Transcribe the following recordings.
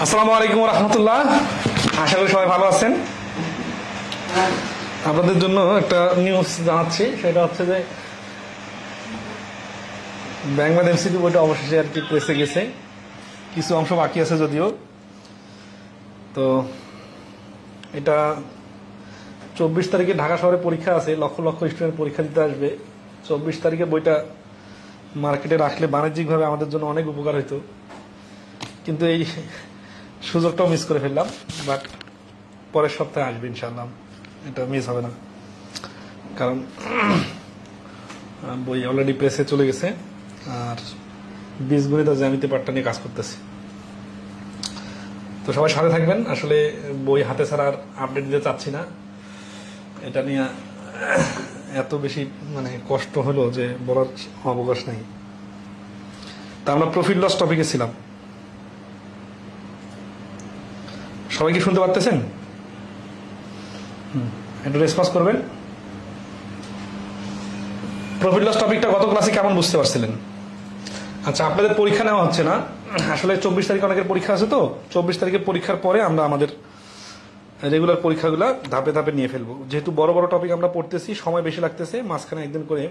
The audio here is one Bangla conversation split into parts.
আসসালামু আলাইকুম ওয়া রাহমাতুল্লাহ। আশা করি সবাই ভালো আছেন। আপনাদের জন্য একটা নিউজ জানাচ্ছি, সেটা হচ্ছে যে ব্যাংক এমসিকিউ বইটা অবশেষে আর কি প্রেসে গেছে। কিছু অংশ বাকি আছে যদিও। তো এটা 24 তারিখে ঢাকা শহরে পরীক্ষা আছে, লক্ষ লক্ষ স্টুডেন্ট পরীক্ষা দিতে আসবে। 24 তারিখে বইটা মার্কেটে রাখলে বাণিজ্যিকভাবে আমাদের জন্য অনেক উপকার হইতো, কিন্তু এই সুযোগটাও মিস করে ফেললাম। বাট পরের সপ্তাহে আসবে ইনশাআল্লাহ, এটা মিস হবে না, কারণ বই অলরেডি প্রেসে চলে গেছে আর বীজগণিত আর জ্যামিতি পাঠটা নিয়ে কাজ করতেছে। তো সবাই সাথে থাকবেন। আসলে বই হাতে ছাড়া আর আপডেট দিতে চাচ্ছি না, এটা নিয়ে এত বেশি কষ্ট হলো যে বলার অবকাশ নাই। তা আমরা প্রফিট লস টপিকে ছিলাম, সবাই কি শুনতে পারতেছেন? একটু রেসপন্স করবেন। প্রফিট লস টপিকটা গত ক্লাসে কেমন বুঝতে পারছিলেন? আচ্ছা, আপনাদের পরীক্ষা নেওয়া হচ্ছে না, আসলে 24 তারিখে অনেকের পরীক্ষা আছে। তো 24 তারিখে পরীক্ষার পরে আমরা আমাদের রেগুলার পরীক্ষাগুলো ধাপে ধাপে নিয়ে ফেলবো। যেহেতু বড় বড় টপিক আমরা পড়তেছি, সময় বেশি লাগতেছে, মাঝখানে একদিন করে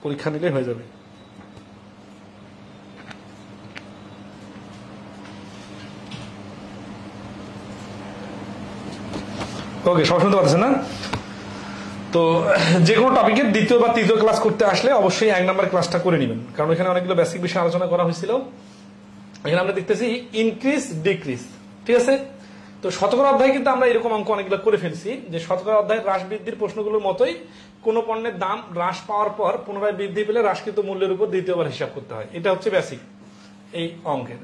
পরীক্ষা নিলে হয়ে যাবে। ওকে, সবাই শুনতে পাচ্ছেন না? তো যে কোনো টপিকের দ্বিতীয় বা তৃতীয় ক্লাস করতে আসলে অবশ্যই 1 নম্বর ক্লাসটা করে নেবেন, কারণ এখানে অনেকগুলো বেসিক বিষয় আলোচনা করা হয়েছিল। এখানে আমরা দেখতেছি ইনক্রিজ ডিক্রিজ, ঠিক আছে? তো শতকরা অধ্যায় কিন্তু আমরা এরকম অঙ্ক অনেকগুলো করে ফেলছি, যে শতকরা অধ্যায় হ্রাস বৃদ্ধির প্রশ্নগুলোর মতোই কোন পণ্যের দাম হ্রাস পাওয়ার পর পুনরায় বৃদ্ধি পেলে হ্রাসকৃত মূল্যের উপর দ্বিতীয়বার হিসাব করতে হয়। এটা হচ্ছে বেসিক এই অঙ্কের।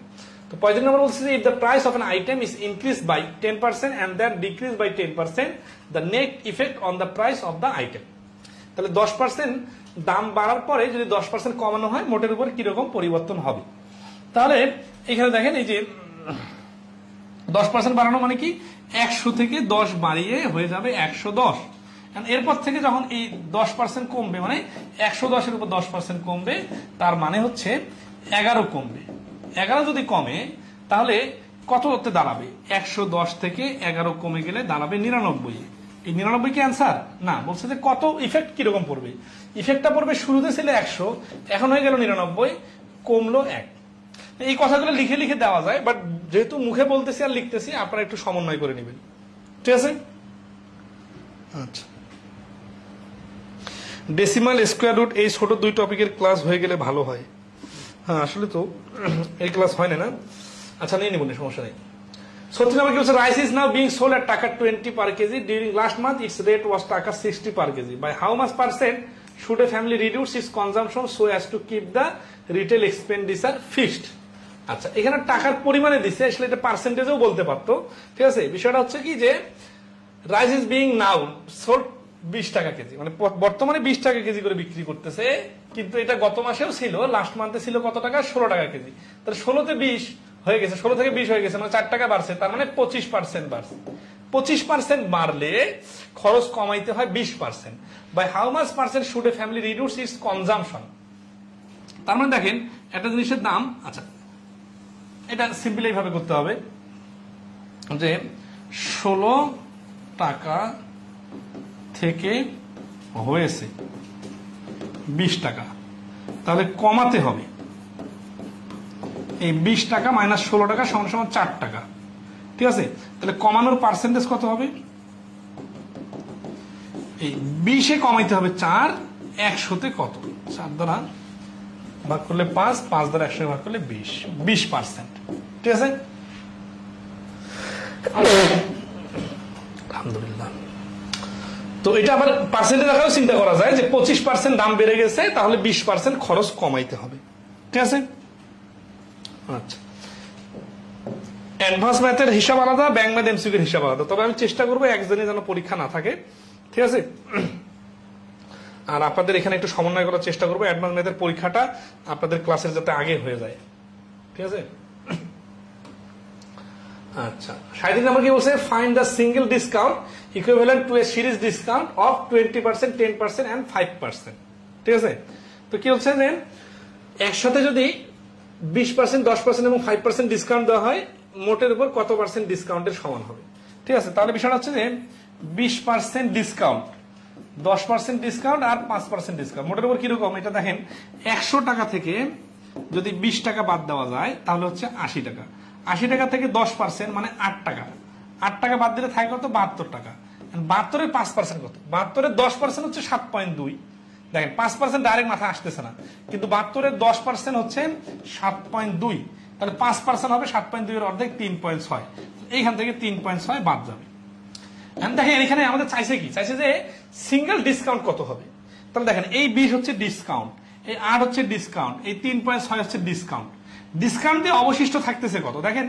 তো 35 নম্বর বলছে যে if the price of an item is increase by 10% and then decrease by 10%, the net effect on the price of the item. তাহলে 10% দাম বাড়ার পরে যদি 10% কমানো হয়, মোটের উপর কিরকম পরিবর্তন হবে? তাহলে এখানে দেখেন, এই যে 10% বাড়ানো মানে কি, 100 থেকে 10 বাড়িয়ে হয়ে যাবে 110। এরপর থেকে যখন এই 10% কমবে, মানে 110 এর উপর 10% কমবে, তার মানে হচ্ছে 11 কমবে। 11 যদি কমে তাহলে কত হতে দাঁড়াবে? 110 থেকে 11 কমে গেলে দাঁড়াবে 99। এই 99 কি অ্যান্সার? না, বলছে যে কত ইফেক্ট কিরকম পড়বে। ইফেক্টটা পড়বে, শুরুতে ছিল 100, এখন হয়ে গেল 99, কমলো 1। এই কথাগুলো লিখে লিখে দেওয়া যায়, বাট যেহেতু মুখে বলতেছি আর লিখতেছি, আপনারা একটু সমন্বয় করে নেবেন, ঠিক আছে? আচ্ছা, ডেসিমাল, স্কোয়ার রুট, এই ছোট দুই টপিকের ক্লাস হয়ে গেলে ভালো হয়। হ্যাঁ, আসলে তো এই ক্লাস হয় না। আচ্ছা, নিয়ে নিব, সমস্যা নেই। 36 নম্বর কি বলছে, rice is now being sold at taka 20 per kg, during last month its rate was taka 60 per kg, by how much percent should a family reduce its consumption so as to keep the retail expenditure fixed? আচ্ছা, এখানে টাকার পরিমাণে দিচ্ছে, আসলে এটা পার্সেন্টেজও বলতে পারতো, ঠিক আছে? বিষয়টা হচ্ছে কি, যে rice is being now sold 20 টাকা কেজি, মানে বর্তমানে 20 টাকা কেজি করে বিক্রি করতেছে, কিন্তু এটা গত মাসেও ছিল, লাস্ট মান্থে ছিল কত টাকা? 16 টাকা কেজি। তাহলে 16 তে 20 হয়ে গেছে, 16 থেকে 20 হয়ে গেছে, মানে 4 টাকা বাড়ছে, তার মানে 25% বাড়ছে। 25% বাড়লে খরচ কমাইতে হয় 20%। By how much percent should a family reduce its consumption? তার মানে দেখেন, একটা জিনিসের দাম, আচ্ছা এটা সিম্পল এইভাবে করতে হবে যে 16 টাকা থেকে হয়েছে 20 টাকা, তাহলে কমাতে হবে এই 20 টাকা মাইনাস 16 টাকা সমান সমান 4 টাকা, ঠিক আছে? তাহলে কমানোর পার্সেন্টেজ কত হবে? এই 20-এ কমাইতে হবে 4, 100-তে কত? 4 দ্বারা ভাগ করলে 5, 5 দ্বারা 100 ভাগ করলে 20%, ঠিক আছে? আলহামদুলিল্লাহ। তো এটা আবার পার্সেন্টেজ আকারেও চিন্তা করা যায় যে 25% দাম বেড়ে গেছে, তাহলে 20% খরচ কমাইতে হবে, ঠিক আছে? আচ্ছা, অ্যাডভান্স ম্যাথের হিসাব আলাদা, ব্যাংক ম্যাথ এমসিকিউর হিসাব আলাদা। তবে আমি চেষ্টা করবো একজনের যেন পরীক্ষা না থাকে, ঠিক আছে? আর আপনাদের এখানে একটু সমন্বয় করার চেষ্টা করবো, অ্যাডভান্স ম্যাথের পরীক্ষাটা আপনাদের ক্লাসের যাতে আগে হয়ে যায়, ঠিক আছে? আচ্ছা, 37 নম্বর কি বলছে, find the single discount equivalent to A series discount of 20%, 10% and 5%। ঠিক আছে? তো কি হচ্ছে যে একসাথে যদি 20%, 10% এবং 5% ডিসকাউন্ট দেওয়া হয়, মোটের উপর কত পার্সেন্ট ডিসকাউন্টের সমান হবে? ঠিক আছে, তাহলে বিষয়টা হচ্ছে যে 20% ডিসকাউন্ট, 10% ডিসকাউন্ট আর 5% ডিসকাউন্ট, মোটের উপর কিরকম? এটা দেখেন, 100 টাকা থেকে যদি 20 টাকা বাদ দেওয়া যায় তাহলে হচ্ছে 80 টাকা। 80 টাকা থেকে 10% মানে 8 টাকা। 8 টাকা বাদ দিলে থাকে কত? 72 টাকা। 72-এর 5% কত? 72-এর 10% হচ্ছে 7.2। দেখেন 5% ডাইরেক্ট মাথায় আসতেছে না, কিন্তু 72-এর 10% হচ্ছে 7.2, তাহলে 5% হবে 7.2-এর অর্ধেক 3.6। এইখান থেকে 3.6 বাদ যাবে। দেখেন এখানে আমাদের চাইছে কি? চাইছে যে সিঙ্গেল ডিসকাউন্ট কত হবে। তাহলে দেখেন এই 20 হচ্ছে ডিসকাউন্ট, এই 8 হচ্ছে ডিসকাউন্ট, এই 3.6 হচ্ছে ডিসকাউন্ট। ডিসকাউন্ট দিয়ে অবশিষ্ট থাকতেছে কত? দেখেন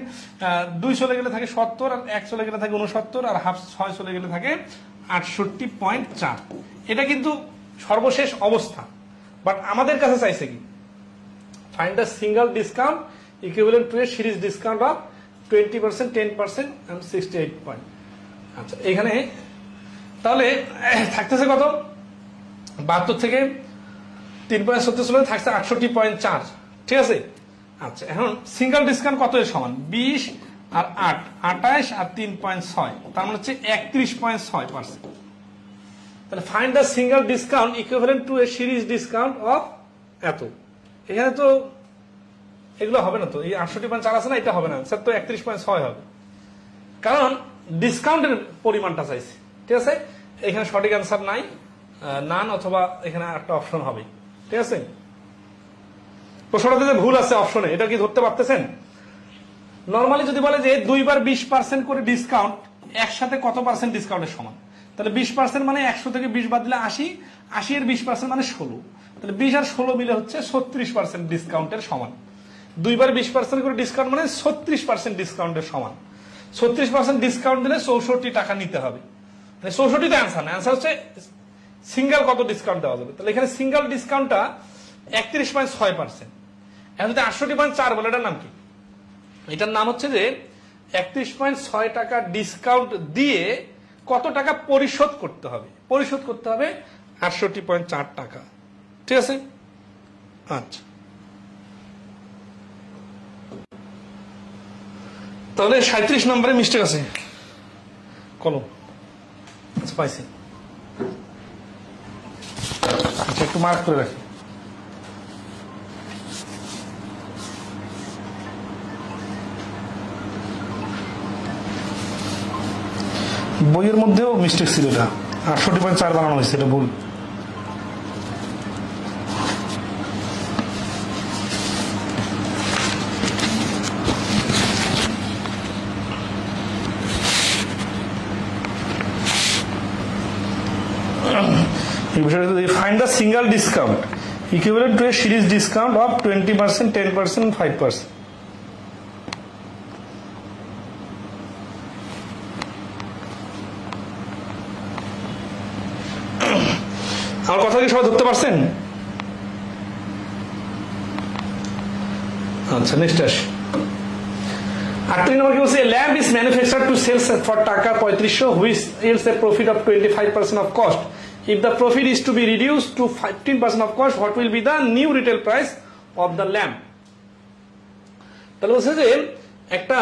2 চলে গেলে থাকে 70, আর 1 চলে গেলে থাকে 69, আর হাফ 6 চলে গেলে থাকে 68.4। এটা কিন্তু সর্বশেষ অবস্থা, বাট আমাদের কাছে চাইছে কি? Find the single discount equivalent to A series discount of 20%, 10% and 68 point. আচ্ছা, এখানে তাহলে থাকতেছে কত? 72 থেকে 3.70 চলে থাকছে 68.4। ঠিক আছে? আচ্ছা, এখন সিঙ্গেল ডিসকাউন্ট কত এর সমান? 20 আর 8, 28 আর 3.6, তার মানে হচ্ছে 31.6%। তাহলে find the single discount equivalent to A series discount of এত। এখানে তো এগুলো হবে না, তো এই 68.4 আছে না, এটা হবে না, স্যার তো 31.6 হবে, কারণ ডিসকাউন্টের পরিমাণটা চাইছে। ঠিক আছে, এখানে সঠিক অ্যান্সার নাই, নান অথবা এখানে একটা অপশন হবে। ঠিক আছে, প্রশ্নটাতে ভুল আছে অপশনে, এটা কি ধরতে পারতেছেন? নরমালি যদি বলে যে 2 বার 20% করে ডিসকাউন্ট, একসাথে কত পার্সেন্ট ডিসকাউন্টের সমান? তাহলে 20% মানে 100 থেকে 20 বাদ দিলে 80, 80 এর 20% মানে 16, তাহলে 20 আর 16 মিলে হচ্ছে 36% ডিসকাউন্টের সমান। 2 বার 20% করে ডিসকাউন্ট মানে 36% ডিসকাউন্টের সমান। 36% ডিসকাউন্ট দিলে 64 টাকা নিতে হবে, মানে 64 তো অ্যান্সার না, অ্যান্সার হচ্ছে সিঙ্গেল কত ডিসকাউন্ট দেওয়া যাবে। তাহলে এখানে সিঙ্গেল ডিসকাউন্টটা 31.6%। এখন যদি 68.4 বলে, এটার নাম কি? এটার নাম হচ্ছে যে 31.6 টাকা ডিসকাউন্ট দিয়ে কত টাকা পরিশোধ করতে হবে? পরিশোধ করতে হবে 68.4 টাকা। ঠিক আছে, আচ্ছা, তাহলে 37 নম্বরে মিস্টেক আছে কলম। আচ্ছা, পাইছি, আচ্ছা একটু মার্ক করে রাখি। বইয়ের মধ্যেও মিস্টেক ছিল, এটা 68.4 বানানো হয়েছে, এটা ভুল। Find the single discount equivalent to a series discount of 20%, 10% and 5%. আমার কথা কি সবাই ধরতে পারছেন? আচ্ছা, নেক্সট আসি। 38 নম্বর কি বলছে? Lamp is manufactured to sales for taka 3500 which yields a profit of 25% of cost. If the profit is to be reduced to 15% of cost, what will be the new retail price of the lamp? তাহলে বলছে যে একটা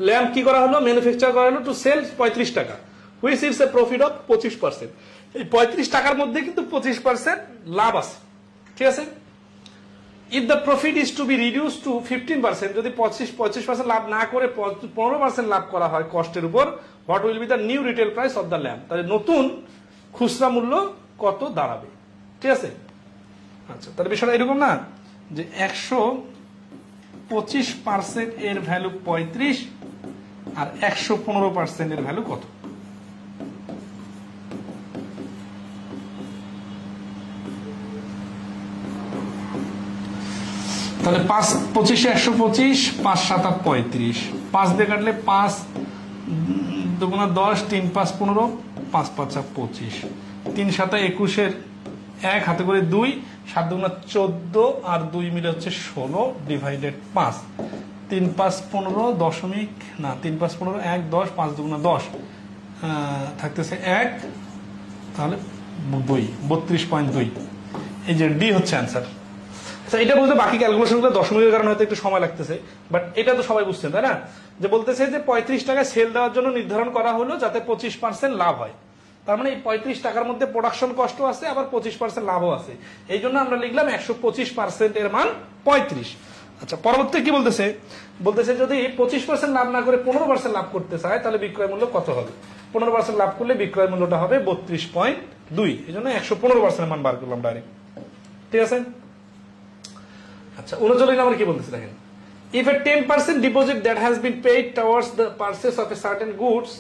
ল্যাম্প কি করা হলো? ম্যানুফ্যাকচার করা হলো টু সেল 35 টাকা, which is a profit of 25%। এই 35 টাকার মধ্যে কিন্তু 25% লাভ আছে। ঠিক আছে, if the profit is to be reduce to 15%, যদি 25% লাভ না করে 15% লাভ করা হয় কস্টের উপর, what will be the new retail price of the lamp? তাহলে নতুন খুচরা মূল্য কত দাঁড়াবে? ঠিক আছে, আচ্ছা, তাহলে বিষয়টা এরকম না যে 125% এর ভ্যালু 35 আর 115% এর ভ্যালু কত? তাহলে 5 25 125, 5 7 35, 5 দিয়ে কাটলে 5 দুগুণা 10, 3 5 15, 5 5 25, 3 7 21 1 হাতে করে 2, 7 দুগুণা 14 আর 2 মিলে হচ্ছে 16 ডিভাইডেড 5, 3 5 15 দশমিক না 3 5 15 1 10, 5 দুগুণা 10 থাকতেছে 1, তাহলে 32.2, এই যে ডি হচ্ছে অ্যান্সার। আচ্ছা, এটা বলতে বাকি ক্যালকুলেশন গুলো দশমিকের কারণে হয়তো একটু সময় লাগতেছে, বাট এটা তো সবাই বুঝছেন তাই না, যে বলতেছে যে 35 টাকায় সেল দেওয়ার জন্য নির্ধারণ করা হলো যাতে 25% লাভ হয়। তার মানে এই 35 টাকার মধ্যে প্রোডাকশন কষ্ট আছে, আবার 25% লাভও আছে, এই জন্য আমরা লিখলাম 125% এর মান 35। আচ্ছা, পরবর্তী কি বলতেছে, বলতেছে যদি 25% লাভ না করে 15% লাভ করতে চায় তাহলে বিক্রয় মূল্য কত হবে। 15% লাভ করলে বিক্রয় মূল্যটা হবে 32.2, এই জন্য 115% মান বার করলাম ডাইরেক্ট। ঠিক আছে। আচ্ছা, 39 নম্বর কি বলতেছে দেখেন, if a 10% deposit that has been paid towards the purchase of a certain goods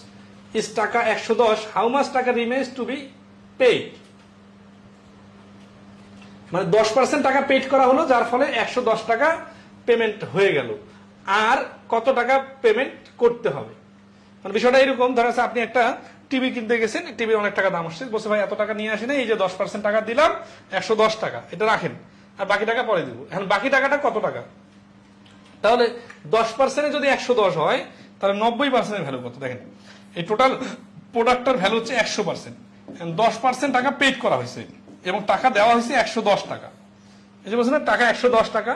is টাকা 110, how much টাকা remains to be paid? মানে 10% টাকা পেড করা হলো, যার ফলে 110 টাকা পেমেন্ট হয়ে গেল, আর কত টাকা পেমেন্ট করতে হবে। মানে বিষয়টা এরকম, ধরা যাচ্ছে আপনি একটা টিভি কিনতে গেছেন, টিভি অনেক টাকা দাম আসছে, বলছে ভাই এত টাকা নিয়ে আসেন, এই যে 10% টাকা দিলাম 110 টাকা, এটা রাখেন আর বাকি টাকা পরে দিব। এখন বাকি টাকাটা কত টাকা, তাহলে 10% যদি 110 হয় তাহলে 90% ভ্যালু কত দেখেন, এই টোটাল প্রোডাক্টটার ভ্যালু হচ্ছে 100%, 10% টাকা পেড করা হয়েছে এবং টাকা দেওয়া হয়েছে 110 টাকা। এই যে বলছেন না টাকা 110 টাকা,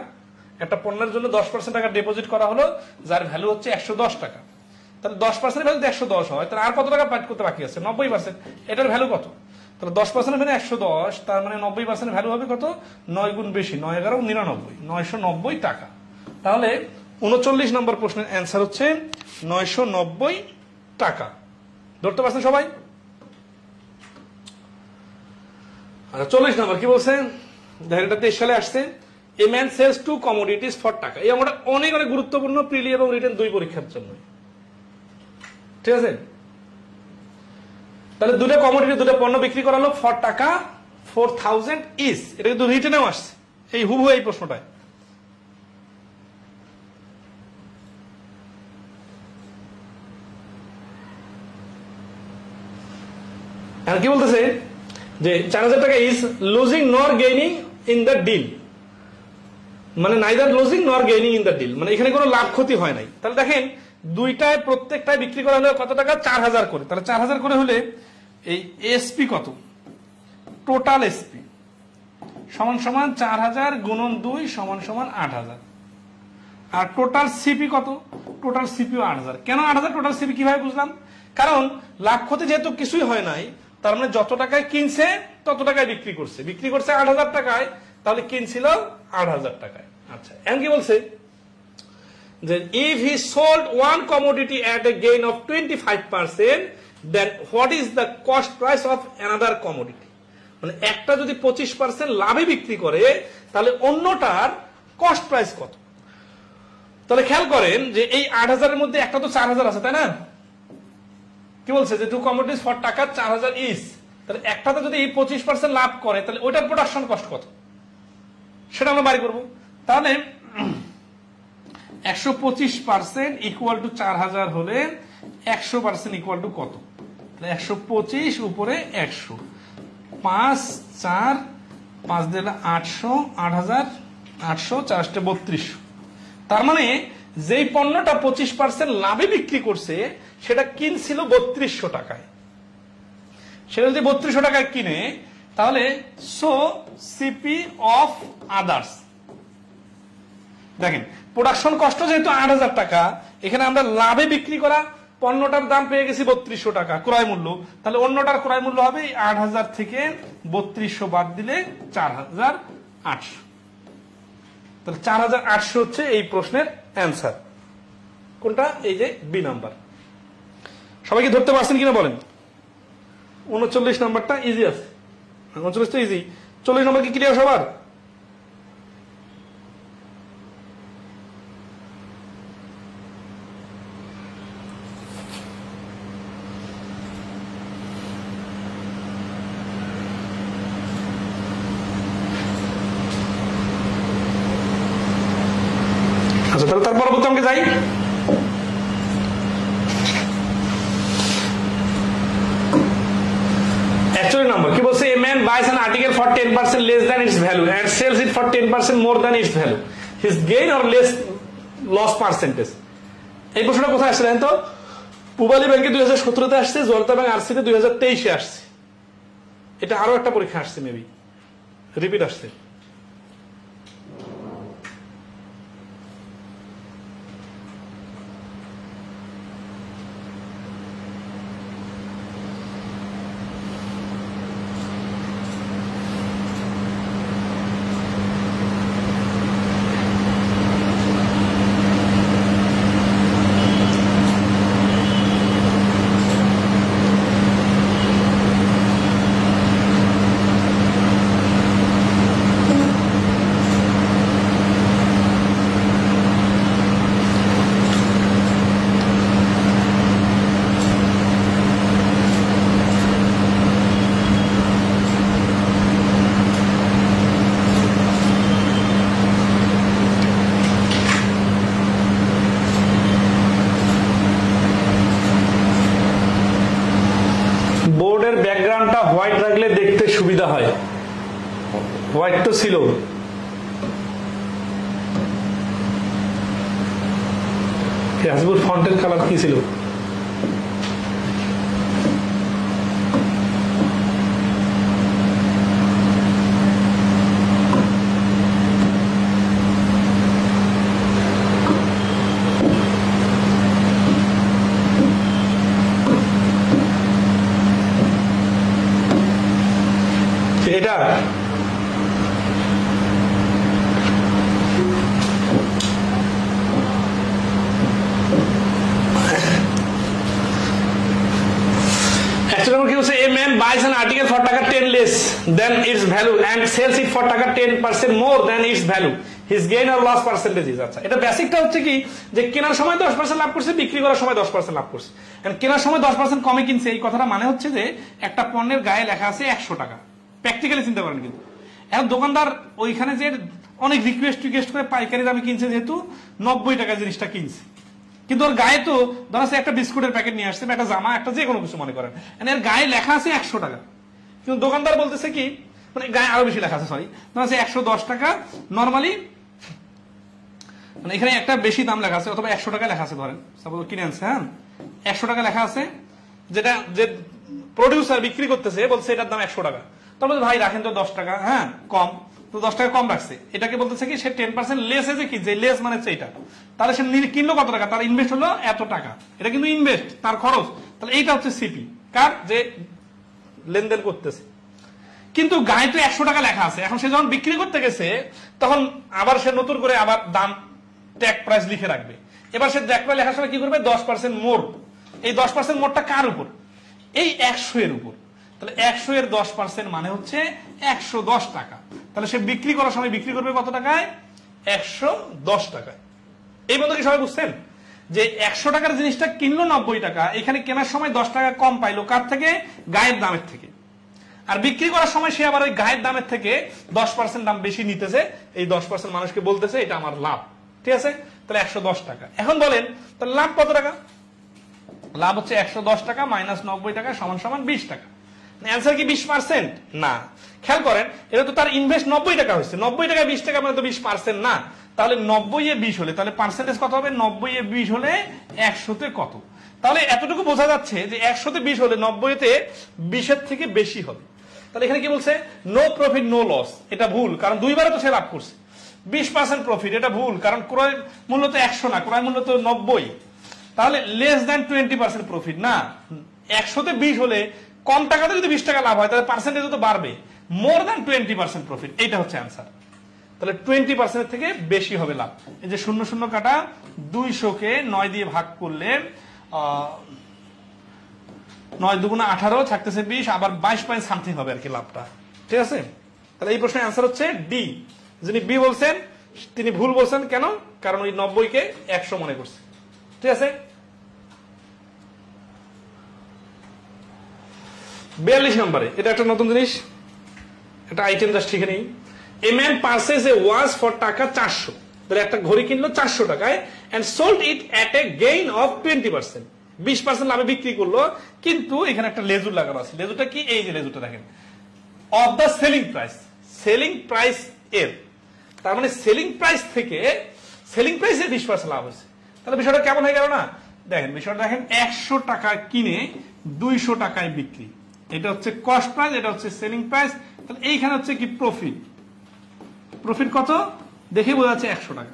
একটা পণ্যের জন্য 10% টাকা ডিপোজিট করা হলো যার ভ্যালু হচ্ছে 110 টাকা, তাহলে 10% ভ্যালু 110 হয়, তাহলে আর কত টাকা পেড করতে বাকি আছে 90%, এটার ভ্যালু কত, তাহলে 10% ভ্যালু 110, তার মানে 90% ভ্যালু হবে কত, 9 গুণ বেশি, 9 11 99, 990 টাকা। তাহলে 39 নম্বর প্রশ্নের অ্যান্সার হচ্ছে 990 টাকা। ধরতে পারছেন সবাই? আচ্ছা, 40 নম্বর কি বলছে, দেখেন এটা 23 সালে আসছে, a man sales to commodities for taka. এই আমটা অনেক অনেক গুরুত্বপূর্ণ প্রিলি এবং রিটেন দুই পরীক্ষার জন্য। ঠিক আছে, তাহলে দুটো কমোডিটি, দুটো পণ্য বিক্রি করা হলো ফর টাকা 4000 ইস, এটা কিন্তু রিটেনেও আসছে, এই হুবহু এই প্রশ্নটায়। কি বলতেছে যে 4000 টাকা ইজ লুজিং নর গেইনিং ইন দ্য ডিল, মানে নাইদার লুজিং নর গেইনিং ইন দ্য ডিল, মানে এখানে কোনো লাভ ক্ষতি হয় নাই। তাহলে দেখেন দুইটায় প্রত্যেকটায় বিক্রি করা হলে কত টাকা, 4000 করে, তাহলে 4000 করে হলে এই এসপি কত, টোটাল এসপি সমান সমান 4000 গুণন 2 সমান সমান 8000, আর টোটাল সিপি কত, টোটাল সিপিও 8000। কেন 8000 টোটাল সিপি কিভাবে বুঝলাম, কারণ লাভ ক্ষতি যেহেতু কিছুই হয় নাই, তার মানে যত টাকায় কিনছে তত টাকায় বিক্রি করছে, বিক্রি করছে 8000 টাকায়, তাহলে কিনছিল 8000 টাকায়। আচ্ছা, এখন কি বলছে যে if he sold one commodity at a gain of 25%, then what is the cost price of another commodity? মানে একটা যদি 25% লাভে বিক্রি করে তাহলে অন্যটার কস্ট প্রাইস কত। তাহলে খেয়াল করেন যে এই 8000 এর মধ্যে একটা তো 4000 আছে তাই না, কি বলছে যে টু কমোডিটিস ফর টাকা 4000 ইস, তাহলে একটাতে যদি 25% লাভ করে তাহলে ওইটার প্রোডাকশন কস্ট কত সেটা আমরা বাড়ি করবো। তাহলে 125% ইকুয়াল টু 4000 হলে 100% ইকুয়াল টু কত, 125 উপরে 100, 5 4 5 দিলে 800, 8000 800 4 3200। তার মানে যেই পণ্যটা 25% লাভে বিক্রি করছে সেটা কিনছিল 3200 টাকায়, সেটা যদি 3200 টাকায় কিনে তাহলে সো সিপি অফ আদার্স, দেখেন প্রোডাকশন কষ্ট যেহেতু 8000 টাকা, এখানে আমরা লাভে বিক্রি করা পণ্যটার দাম পেয়ে গেছি 3200 টাকা ক্রয় মূল্য, তাহলে অন্যটার ক্রয় মূল্য হবে 8000 থেকে 3200 বাদ দিলে 4800, তাহলে 4800 হচ্ছে এই প্রশ্নের অ্যান্সার। কোনটা, এই যে বি নাম্বার। সবাইকে ধরতে পারছেন কিনা বলেন? 39 নাম্বারটা ইজি আছে, 39 তো ইজি, 40 নম্বর কি ক্লিয়ার সবার? আচ্ছা, তাহলে তার পরবর্তী আমাকে যাই। Number কি বলছে, a man buys an article for 10% less than its value and sells it for 10% more than its value, his gain or loss percentage। এই প্রশ্নটা কোথায় আসছে জানেন তো, পূবালী ব্যাংকে 2017 তে আসছে, জনতা ব্যাংক আরসিতে 2023 এ আসছে। এটা আরো একটা পরীক্ষা আসছে, মেবি রিপিট আসছে। বোর্ডের ব্যাকগ্রাউন্ডটা হোয়াইট রাখলে দেখতে সুবিধা হয়। হোয়াইট তো ছিল, ফেসবুক ফন্টের কালার কি ছিল? এটা a man buys an article for টাকা 10 less than its value and sells it for টাকা 10% more than its value. His gain or loss percentage is, আচ্ছা এটা বেসিকটা হচ্ছে কি যে কেনার সময় 10% লাভ করছে, বিক্রি করার সময় 10% লাভ করছে। এন্ড কেনার সময় 10% কমে কিনছে, এই কথাটা মানে হচ্ছে যে একটা পণ্যের গায়ে লেখা আছে 100 টাকা। প্র্যাকটিক্যালি চিন্তা করেন, কিন্তু এখন দোকানদার ওইখানে যে অনেক রিকোয়েস্ট করে পাইকারি দামে কিনছে, যেহেতু 90 টাকা জিনিসটা কিনছে, কিন্তু ওর গায়ে তো ধরা আছে একটা বিস্কুটের প্যাকেট নিয়ে আসছে, একটা জামা, একটা যে কোনো কিছু মনে করেন, এর গায়ে লেখা আছে 100 টাকা, কিন্তু দোকানদার বলতেছে কি, মানে গায়ে আরো বেশি লেখা আছে, সরি ধরা আছে 110 টাকা নর্মালি, মানে এখানে একটা বেশি দাম লেখা আছে, অথবা 100 টাকা লেখা আছে, ধরেন সাপোজ কিনে আনছে, হ্যাঁ 100 টাকা লেখা আছে, যেটা যে প্রডিউসার বিক্রি করতেছে বলছে এটার দাম 100 টাকা, তারপর ভাই রাখেন তো 10 টাকা, হ্যাঁ কম, তো 10 টাকা কম রাখছে, এটাকে বলতেছে কি সে 10% লেস এসে কি, যে লেস মানে হচ্ছে এটা, তাহলে সে কিনলো কত টাকা, তার ইনভেস্ট হলো এত টাকা, এটা কিন্তু ইনভেস্ট, তার খরচ, তাহলে এইটা হচ্ছে সিপি, কার যে লেনদেন করতেছে। কিন্তু গায়ে তো 100 টাকা লেখা আছে, এখন সে যখন বিক্রি করতে গেছে তখন আবার সে নতুন করে আবার দাম ট্যাগ প্রাইস লিখে রাখবে, এবার সে ট্যাগ প্রাইস লেখার সময় কি করবে, 10% মোর, এই 10% মোরটা কার উপর, এই 100 এর উপর, তাহলে 100 এর 10% মানে হচ্ছে 110 টাকা, তাহলে সে বিক্রি করার সময় বিক্রি করবে কত টাকায়, 110 টাকায়। এই বন্ধু কি সবাই বুঝছেন যে 100 টাকার জিনিসটা কিনলো 90 টাকা, এখানে কেনার সময় 10 টাকা কম পাইলো, কার থেকে, গায়ের দামের থেকে, আর বিক্রি করার সময় সে আবার ওই গায়ের দামের থেকে 10% দাম বেশি নিতেছে, এই 10% মানুষকে বলতেছে এটা আমার লাভ, ঠিক আছে, তাহলে 110 টাকা। এখন বলেন তাহলে লাভ কত টাকা, লাভ হচ্ছে 110 টাকা মাইনাস 90 টাকা সমান সমান 20 টাকা। অ্যান্সার কি 20%? না, খেয়াল করেন এটা তো তার ইনভেস্ট 90 টাকা হয়েছে, 90 টাকা 20 টাকা মানে তো 20% না, তাহলে 90 এ 20 হলে তাহলে পার্সেন্টেজ কত হবে, 90 এ 20 হলে 100 তে কত, তাহলে এতটুকু বোঝা যাচ্ছে যে 100 তে 20 হলে 90 তে 20 এর থেকে বেশি হবে। তাহলে এখানে কি বলছে, নো প্রফিট নো লস, এটা ভুল, কারণ দুইবারে তো সে লাভ করছে। 20% প্রফিট, এটা ভুল, কারণ ক্রয় মূল্য তো 100 না, ক্রয় মূল্য তো 90, তাহলে লেস দ্যান 20% প্রফিট না, 100 তে 20 হলে কম টাকাতে যদি 20 টাকা লাভ হয় তাহলে পার্সেন্টেজ তো বাড়বে, মোর দ্যান 20% প্রফিট, এইটা হচ্ছে অ্যান্সার। তাহলে 20% থেকে বেশি হবে লাভ। এই যে 0 0 কাটা, 200 কে 9 দিয়ে ভাগ করলে 9 2 18 থাকতেছে 20, আবার 22 পয়েন্ট সামথিং হবে আর কি লাভটা, ঠিক আছে। তাহলে এই প্রশ্নের অ্যান্সার হচ্ছে ডি। যিনি বি বলছেন তিনি ভুল বলছেন, কেন, কারণ ওই 90 কে 100 মনে করছে, ঠিক আছে। 42 নম্বরে এটা একটা নতুন জিনিস, একটা আইটেম জাস্ট ঠিক নেই। A man purchase a watch for taka 400, তাহলে একটা ঘড়ি কিনলো 400 টাকায়, and sold it at a gain of 20%, 20% লাভে বিক্রি করলো, কিন্তু এখানে একটা লেজুর লাগানো আছে, লেজুরটা কি, এই যে লেজুরটা দেখেন, of the selling price, selling price এর, তার মানে সেলিং প্রাইস থেকে সেলিং প্রাইসে 20% লাভ হয়েছে, তাহলে বিষয়টা কেমন হয়ে গেল না, দেখেন বিষয়টা দেখেন, 100 টাকা কিনে 200 টাকায় বিক্রি, এটা হচ্ছে কস্ট প্রাইস, এটা হচ্ছে সেলিং প্রাইস। তাহলে এইখানে হচ্ছে কি প্রফিট, প্রফিট কত দেখে বোঝা যাচ্ছে 100 টাকা।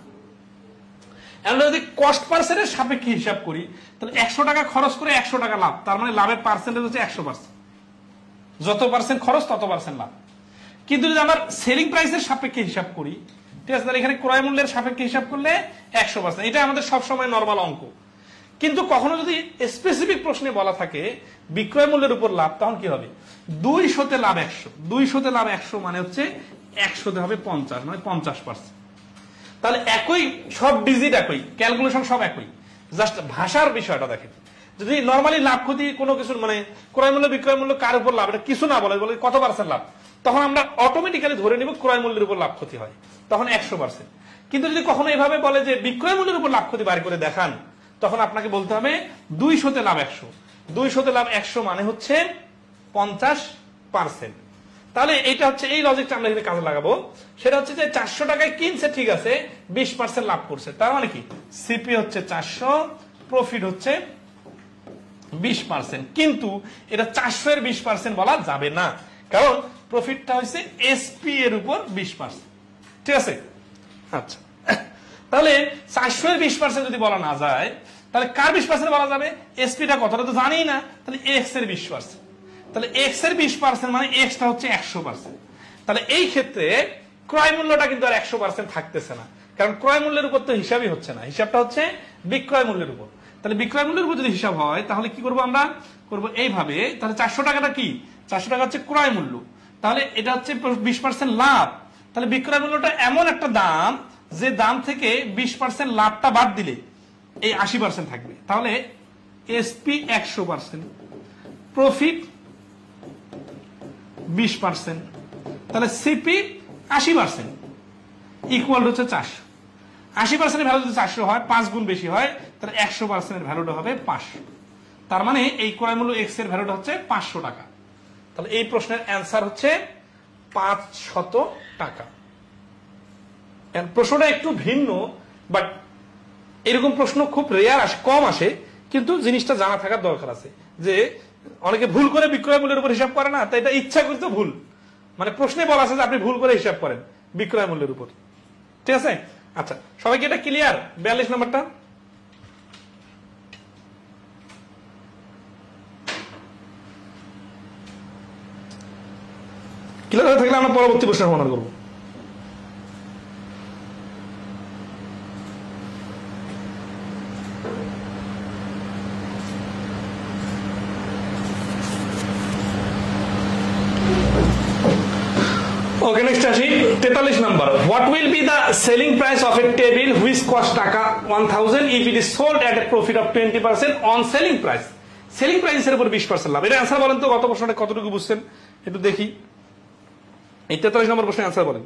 আমরা যদি কস্ট পার্সেন্টের সাপেক্ষে হিসাব করি তাহলে 100 টাকা খরচ করে 100 টাকা লাভ, তার মানে লাভের পার্সেন্টেজ হচ্ছে 100%। যত পার্সেন্ট খরচ তত পার্সেন্ট লাভ। কিন্তু যদি আমার সেলিং প্রাইসের সাপেক্ষে হিসাব করি, ঠিক আছে, তাহলে এখানে ক্রয় মূল্যের সাপেক্ষে হিসাব করলে 100%। এটা আমাদের সবসময় নর্মাল অঙ্ক। কিন্তু কখনো যদি স্পেসিফিক প্রশ্নে বলা থাকে বিক্রয় মূল্যের উপর লাভ, তখন কি হবে? 200 লাভ 100, 200 লাভ 100 মানে হচ্ছে 100 হবে 50, মানে 50%। তাহলে একই, সব ডিজিট একই, ক্যালকুলেশন সব একই, জাস্ট ভাষার বিষয়টা দেখেন। যদি নর্মালি লাভ ক্ষতি কোনো কিছু মানে ক্রয় মূল্য বিক্রয় মূল্য কার উপর লাভ এটা কিছু না বলে কত পার্সেন্ট লাভ, তখন আমরা অটোমেটিক্যালি ধরে নিব ক্রয় মূল্যের উপর লাভ ক্ষতি হয়, তখন 100%। কিন্তু যদি কখনো এভাবে বলে যে বিক্রয় মূল্যের উপর লাভ ক্ষতি বার করে দেখান, তখন আপনাকে বলতে হবে 200 লাভ 100, 200 লাভ 100 মানে হচ্ছে 50%। তাহলে এটা হচ্ছে এই লজিকটা আমরা এখানে কাজে লাগাবো। সেটা হচ্ছে যে 400 টাকায় কিনছে, ঠিক আছে, 20% লাভ করছে, তার মানে কি সিপি হচ্ছে 400, প্রফিট হচ্ছে 20%। কিন্তু এটা 400 এর 20% বলা যাবে না, কারণ প্রফিটটা হচ্ছে এসপি এর উপর 20%, ঠিক আছে। আচ্ছা, তাহলে 400 এর 20% যদি বলা না যায়, তাহলে কার 20% বলা যাবে? এসপিটা কতটা তো জানি না, তাহলে এক্স এর 20%। তাহলে এক্স এর 20% মানে এক্সটা হচ্ছে 100%। তাহলে এই ক্ষেত্রে ক্রয় মূল্যটা কিন্তু আর 100% থাকতেছে না, কারণ ক্রয় মূল্যের উপর তো হিসাবই হচ্ছে না, হিসাবটা হচ্ছে বিক্রয় মূল্যের উপর। তাহলে বিক্রয় মূল্যের উপর যদি হিসাব হয়, তাহলে কি করবো আমরা? করবো এইভাবে। তাহলে 400 টাকাটা কি? 400 টাকা হচ্ছে ক্রয় মূল্য, তাহলে এটা হচ্ছে 20% লাভ। তাহলে বিক্রয় মূল্যটা এমন একটা দাম যে দাম থেকে 20% লাভটা বাদ দিলে এই 80% থাকবে। তাহলে এসপি 100%, প্রফিট 20%, তাহলে সিপি 80% ইকুয়াল হচ্ছে 400। 80% এর ভ্যালু যদি 400 হয়, 5 গুণ বেশি হয়, তাহলে 100% এর ভ্যালুটা হবে 500। তার মানে এই ক্রয় মূল্য এক্স এর ভ্যালুটা হচ্ছে 500 টাকা। তাহলে এই প্রশ্নের অ্যান্সার হচ্ছে 500 টাকা। প্রশ্নটা একটু ভিন্ন, বাট এরকম প্রশ্ন খুব রেয়ার আসে, কম আসে, কিন্তু জিনিসটা জানা থাকার দরকার আছে যে অনেকে ভুল করে বিক্রয় মূল্যের উপর হিসাব করে না, তাই এটা ইচ্ছা করতে ভুল, মানে প্রশ্নে বলা আছে যে আপনি ভুল করে হিসাব করেন বিক্রয় মূল্যের উপর, ঠিক আছে। আচ্ছা, সবাইকে এটা ক্লিয়ার? 42 নম্বরটা ক্লিয়ার হয়ে থাকলে আমরা পরবর্তী প্রশ্নের সমাধান করবো। Okay, next আসি 43 number. What will be the selling price of a table which cost টাকা 1000 if it is sold at a profit of 20% on selling price? Selling প্রাইসের উপর 20% লাভ। এটা অ্যান্সার বলেন তো, গত প্রশ্নটা কতটুকু বুঝছেন একটু দেখি। এই 43 নম্বর প্রশ্নের অ্যান্সার বলেন।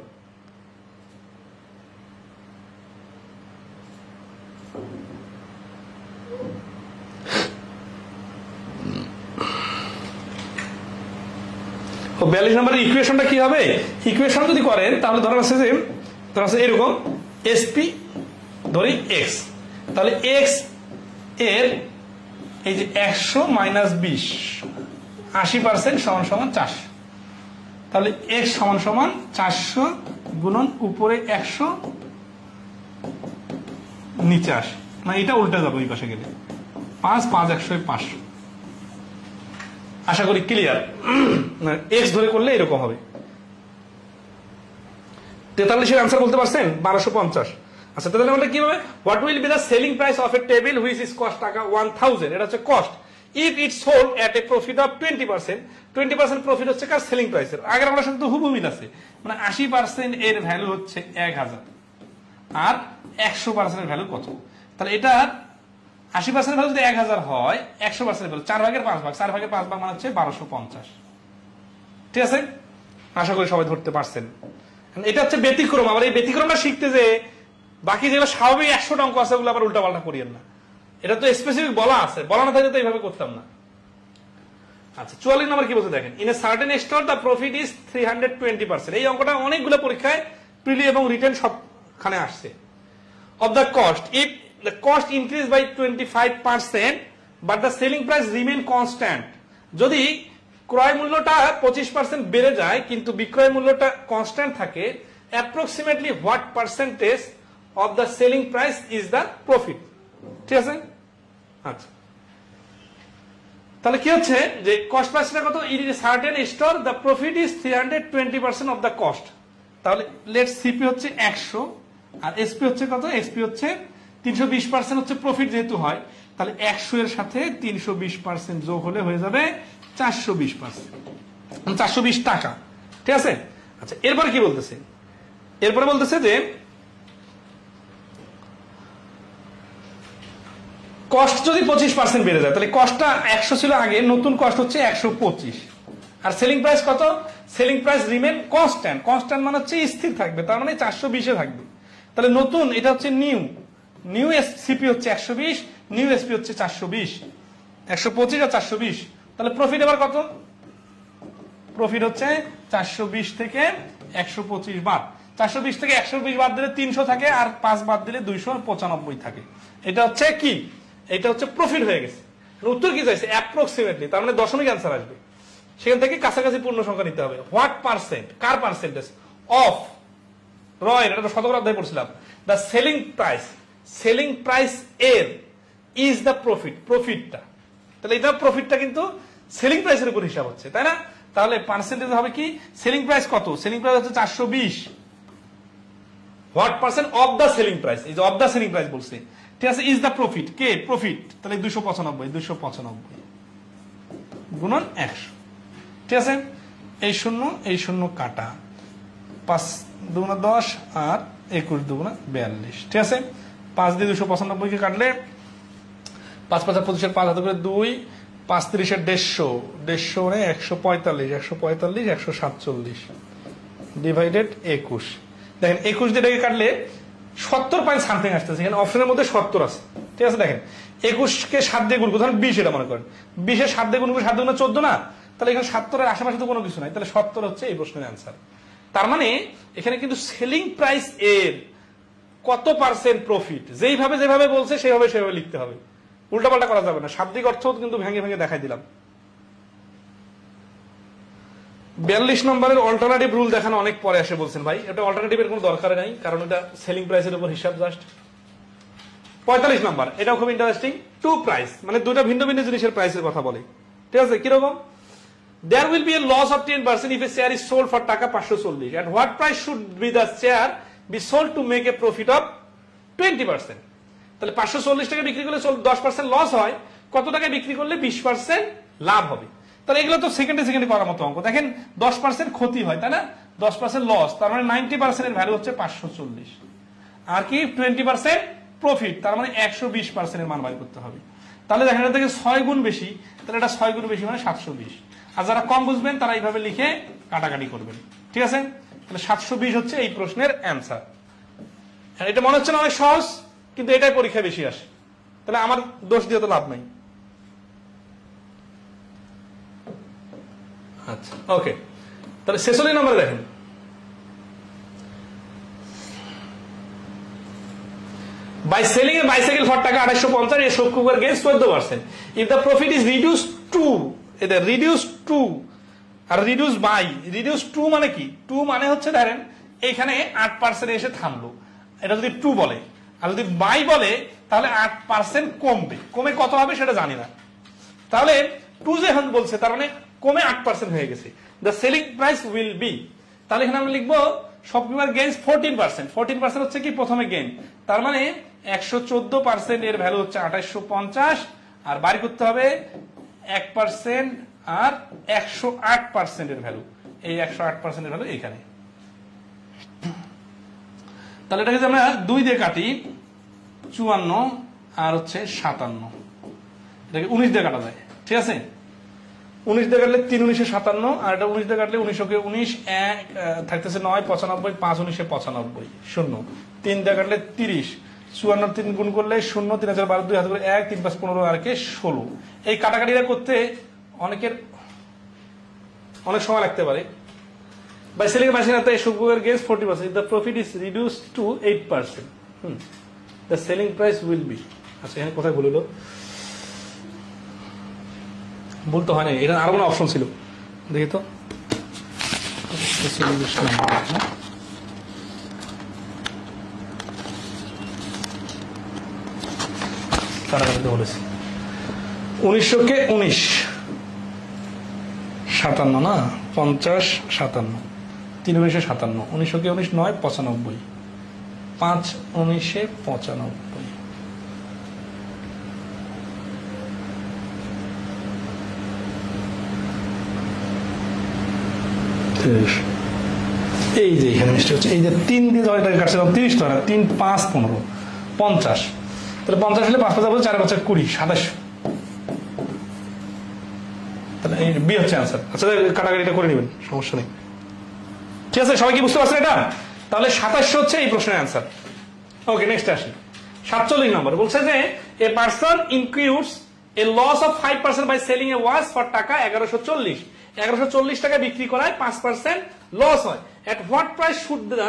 তো 42 নম্বরের ইকুয়েশনটা কি হবে? ইকুয়েশন যদি করেন তাহলে ধরা আছে যে এরকম এসপি ধরি এক্স, তাহলে এক্স এর এই যে 100 মাইনাস 20 80% সমান সমান 400, তাহলে এক্স সমান সমান 400 গুণন উপরে 100 নিচে 80, মানে এটা উল্টা যাবে ওই পাশে গেলে 5 5 100 500। আশা করি ক্লিয়ার। এক্স ধরে করলে এরকম হবে। 43 এর আনসার বলতে পারছেন? 1250। আচ্ছা, তাহলে আমরা কি হবে? What will be the selling price of A table which is cost টাকা 1000, এটা হচ্ছে cost, if it sold at a profit of 20%। 20% profit হচ্ছে কার? সেলিং প্রাইসের। আগের আমরা সাথে হুবহু মিল আছে, মানে 80% এর ভ্যালু হচ্ছে 1000 আর 100% এর ভ্যালু কত? তাহলে এটা 80% ভ্যালু যদি 1000 হয়, 100% ভ্যালু 4 ভাগের 5 ভাগ, 4 ভাগের 5 ভাগ মানে হচ্ছে 1250, ঠিক আছে। আশা করি সবাই ধরতে পারছেন। এটা হচ্ছে ব্যতিক্রম। আবার এই ব্যতিক্রমটা শিখতে যে বাকি যেগুলো স্বাভাবিক 100 অঙ্ক আছে ওগুলো আবার উল্টা পাল্টা করিয়েন না, এটা তো স্পেসিফিক বলা আছে, বলা না থাকলে তো এইভাবে করতাম না। আচ্ছা, 44 নম্বর কি বলতে দেখেন। In a certain store the profit is 320%। এই অঙ্কটা অনেকগুলো পরীক্ষায় প্রিলি এবং রিটেন সবখানে আসছে। Of the cost, if the cost increase by 25% but the selling price remain constant, যদি ক্রয় মূল্যটা 25% বেড়ে যায় কিন্তু বিক্রয় মূল্যটা কনস্ট্যান্ট থাকে, approximately what percentage of the selling price is the profit. ঠিক আছে, আচ্ছা তাহলে কি হচ্ছে যে কস্ট প্রাইসটা কত, it is certain store the profit is 320% of the cost. তাহলে লেট সিপি হচ্ছে 100 আর এসপি হচ্ছে কত, এসপি হচ্ছে 320% হচ্ছে প্রফিট যেহেতু হয়, তাহলে 100 এর সাথে 320% যোগ হলে হয়ে যাবে 420%, 420 টাকা। ঠিক আছে, আচ্ছা এরপরে কি বলতেছে, এরপরে বলতেছে যে কস্ট যদি 25% বেড়ে যায়, তাহলে কস্টটা 100 ছিল আগে, নতুন কস্ট হচ্ছে 125, আর সেলিং প্রাইস কত, selling price remain constant, constant মানে হচ্ছে স্থির থাকবে, তার মানে 420 এ থাকবে। তাহলে নতুন এটা হচ্ছে নিউ, নিউ সিপি হচ্ছে 120, নিউ এসপি হচ্ছে 420, 125 আর 420। তাহলে প্রফিট এবার কত, প্রফিট হচ্ছে 420 থেকে 125 বাদ, 420 থেকে 120 বাদ দিলে 300 থাকে, আর 5 বাদ দিলে 295 থাকে। এটা হচ্ছে কি, এটা হচ্ছে প্রফিট হয়ে গেছে। উত্তর কি চাইছে, অ্যাপ্রক্সিমেটলি, তার মানে দশমিক অ্যান্সার আসবে, সেখান থেকে কাছাকাছি পূর্ণ সংখ্যা নিতে হবে। হোয়াট পার্সেন্ট, কার পার্সেন্টেজ, অফ রয়, এটা তো শতকরা অধ্যায় পড়ছিলাম, the selling price, selling price এর ইজ দ্য প্রফিট, প্রফিটটা, তাহলে এটা প্রফিটটা কিন্তু সেলিং প্রাইসের উপর হিসাব হচ্ছে, তাই না? তাহলে পার্সেন্টেজ হবে কি, সেলিং প্রাইস কত, সেলিং প্রাইস হচ্ছে 420, what percent of the selling price, এই যে অফ দ্য সেলিং প্রাইস বলছে, ঠিক আছে, is the profit, K profit, তাহলে 295 গুণন 100। ঠিক আছে, এই শূন্য কাটা, 5 দুগুণা 10 আর 21 দুগুণা 42। ঠিক আছে, 5 দিয়ে 295 কে কাটলে 5 5 25 5 হাতে করে 2, 5 30 150, 150 মানে 145, 145 147 ডিভাইডেড 21। দেখেন 21 দিয়ে কাটলে 70 পয়েন্ট সামথিং আসতেছে, এখানে অপশনের মধ্যে 70 আছে। ঠিক আছে, দেখেন 21 কে 7 দিয়ে গুণ করতে, 20 এটা মনে করেন, 20 এর 7 দিয়ে গুণ করে 7 দুগুণা 14 না, তাহলে এখানে 70 এর আশেপাশে তো কোনো কিছু নাই, তাহলে 70 হচ্ছে এই প্রশ্নের অ্যান্সার। তার মানে এখানে কিন্তু সেলিং প্রাইস এর কত পার্সেন্ট প্রফিট, যেভাবে যেভাবে বলছে সেভাবে সেভাবে লিখতে হবে, উল্টাপাল্টা করা যাবে না। শাব্দিক অর্থ কিন্তু ভেঙে ভেঙে দেখাই দিলাম। 42 নম্বরের অল্টারনেটিভ রুল দেখানো অনেক পরে আসে বলছেন ভাই, এটা অল্টারনেটিভের কোনো দরকার নাই, কারণ এটা সেলিং প্রাইসের উপর হিসাব জাস্ট। 45 নম্বর, এটাও খুব ইন্টারেস্টিং, টু প্রাইস, মানে দুটো ভিন্ন ভিন্ন জিনিসের প্রাইসের কথা বলে। ঠিক আছে, কিরকম, there will be a loss of 10% if a share is sold for টাকা 540, at what price should be the share be sold to make a profit of 20%? তাহলে 540 টাকা বিক্রি করলে 10% লস হয়, কত টাকায় বিক্রি করলে 20% লাভ হবে? তাহলে এগুলো তো সেকেন্ডে সেকেন্ডে করার মতো অঙ্ক। দেখেন 10% ক্ষতি হয়, তাই না, 10% লস, তার মানে 90% এর ভ্যালু হচ্ছে 540, আর কি 20% প্রফিট, তার মানে 120% এর মান বাই করতে হবে। তাহলে দেখেন এটা থেকে 6 গুণ বেশি, তাহলে এটা 6 গুণ বেশি মানে 720। আর যারা কম বুঝবেন তারা এইভাবে লিখে কাটাকাটি করবেন। ঠিক আছে, তাহলে 720 হচ্ছে এই প্রশ্নের অ্যান্সার। এটা মনে হচ্ছে না অনেক সহজ, কিন্তু এটাই পরীক্ষায় বেশি আসে, তাহলে আমার দোষ দিয়ে তো লাভ নাই। আচ্ছা ওকে, তাহলে 46 নম্বরে দেখেন, by selling a bicycle for টাকা 2850, a shopkeeper gains 14%. If the profit is reduced to, এটা reduced to R reduced by, reduced to মানে কি, to মানে হচ্ছে ধরেন এখানে 8% এসে থামলো, এটা যদি 2 বলে, আর যদি by বলে তাহলে 8% কমবে, কমে কত হবে সেটা জানি না, তাহলে 2 যখন বলছে তার মানে কমে 8% হয়ে গেছে, the selling price will be, তাহলে এখানে আমরা লিখবো শপকিপার গেইনস 14%, 14% হচ্ছে কি প্রথমে গেইন, তার মানে 114% এর ভ্যালু হচ্ছে 2850, আর বাড়ি করতে হবে 1% আর 108% এর ভ্যালু, এই 108% এর ভ্যালু এখানে। তাহলে এটাকে যদি আমরা 2 দিয়ে কাটি 54 আর হচ্ছে 57, এটাকে 19 দিয়ে কাটা যায়। ঠিক আছে, 19 দিয়ে কাটলে 3 19 57, আর এটা 19 দিয়ে কাটলে 19 কে 19 1 থাকতেছে 9 95, 5 19 95 0, 3 দিয়ে কাটলে 30, 54 3 গুণ করলে 0, 3 হাজার 12 2 হাতে করে 1, 3 5 15 আর কে 16। এই কাটাকাটিটা করতে অনেকের অনেক সময় লাগতে পারে। By selling machine at a shopkeeper gains 40%, the profit is reduced to 8%, the selling price will be, আচ্ছা এখানে কোথায় ভুল হলো, ভুল তো হয় না, এটা আরো কোনো অপশন ছিল, দেখি তো বলেছি 1900 কে 19 57 না 50 57 3 19 57 1900 কে 19 9 95 5 19 95 এই যে এখানে মিষ্টি হচ্ছে এই যে 3 দিয়ে জয়টাকে কাটছিলাম 30 টাকা 3 5 15 50 তাহলে 50 হলে 5 5 4 5 20 27 তাহলে এই বি হচ্ছে आंसर আচ্ছা কাটাকাটিটা করে নেবেন সমস্যা নেই ঠিক আছে সবাই কি বুঝতে পারছেন এটা তাহলে 27 হচ্ছে এই প্রশ্নের आंसर ওকে নেক্সট আসি 47 নম্বর বলছে যে a person includes a loss of 5% by selling a watch for taka 1140 টাকা বিক্রি করায় 5% লস হয় at what price should the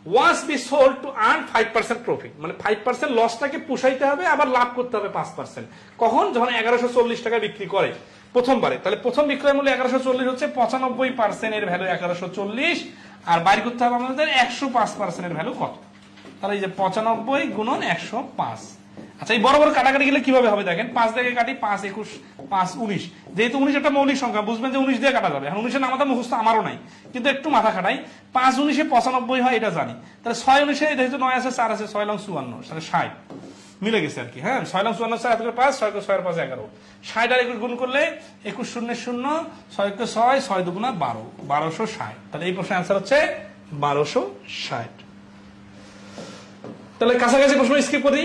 watch be sold to earn 5% profit মানে 5% লসটাকে পুষাইতে হবে আবার লাভ করতে হবে 5% কখন যখন 1140 টাকা বিক্রি করে প্রথমবারে তাহলে প্রথম বিক্রয় মূল্য 1140 হচ্ছে 95% এর ভ্যালু 1140 আর বাইর করতে হবে আমাদের 105% এর ভ্যালু কত তাহলে এই যে 95 গুণন 105 আচ্ছা এই বড় বড় কাটাকাটি গেলে কিভাবে হবে দেখেন 5 দিয়ে কাটি 5 21 5 19 যেহেতু 19 একটা মৌলিক সংখ্যা বুঝবেন যে 19 দিয়ে কাটা যাবে এখন 19 এর নামটা মুখস্থ আমারও নাই কিন্তু একটু মাথা খাটাই 5 19 এ 95 হয় এটা জানি তাহলে 6 19 এ যেহেতু 9 আছে 4 আছে 6 লং 54 তাহলে 60 মিলে গেছে আর কি হ্যাঁ 6 লং 54 4 থেকে 5 6 কে 6 এর 5 11 60 আর 21 গুণ করলে 21 0 0 6 কে 6 6 দুগুণা 12 1260 তাহলে এই প্রশ্নের आंसर হচ্ছে 1260 তাহলে কাছাকাছি প্রশ্ন স্কিপ করি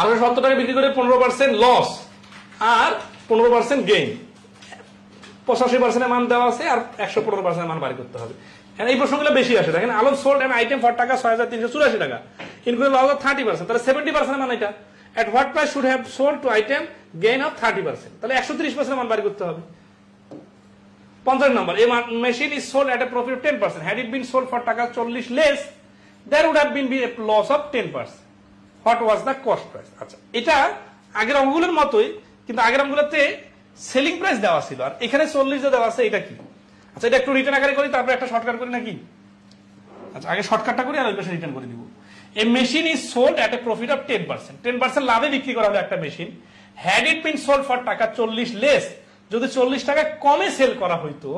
870 টাকা বিক্রি করে 15% লস আর 15% গেইন 85% এর মান দেওয়া আছে আর 115% এর মান বাড়ি করতে হবে এখানে এই প্রশ্নগুলো বেশি আসে দেখেন Alam sold N item for টাকা 6384 টাকা ইনক্লুড লস অফ 30% তাহলে 70% এর মান এটা at what price should have sold to item gain of 30% তাহলে 130% এর মান বাড়ি করতে হবে 50 number a machine is sold at a profit of 10% had it been sold for taka 40 less there would have been a loss of 10%. What was the cost price? আচ্ছা এটা আগের অঙ্কগুলোর মতোই কিন্তু আগের অঙ্কগুলোতে সেলিং প্রাইস দেওয়া ছিল আর এখানে 40 দেওয়া আছে এটা কি আচ্ছা এটা একটু রিটার্ন আকারে করি তারপর একটা শর্টকাট করি নাকি আচ্ছা আগে শর্টকাটটা করি আর ওই পাশে রিটার্ন করে দিব a machine is sold at a profit of 10% 10% লাভে বিক্রি করা হলো একটা machine had it been sold for টাকা 40 less যদি 40 টাকা কমে সেল করা হইতো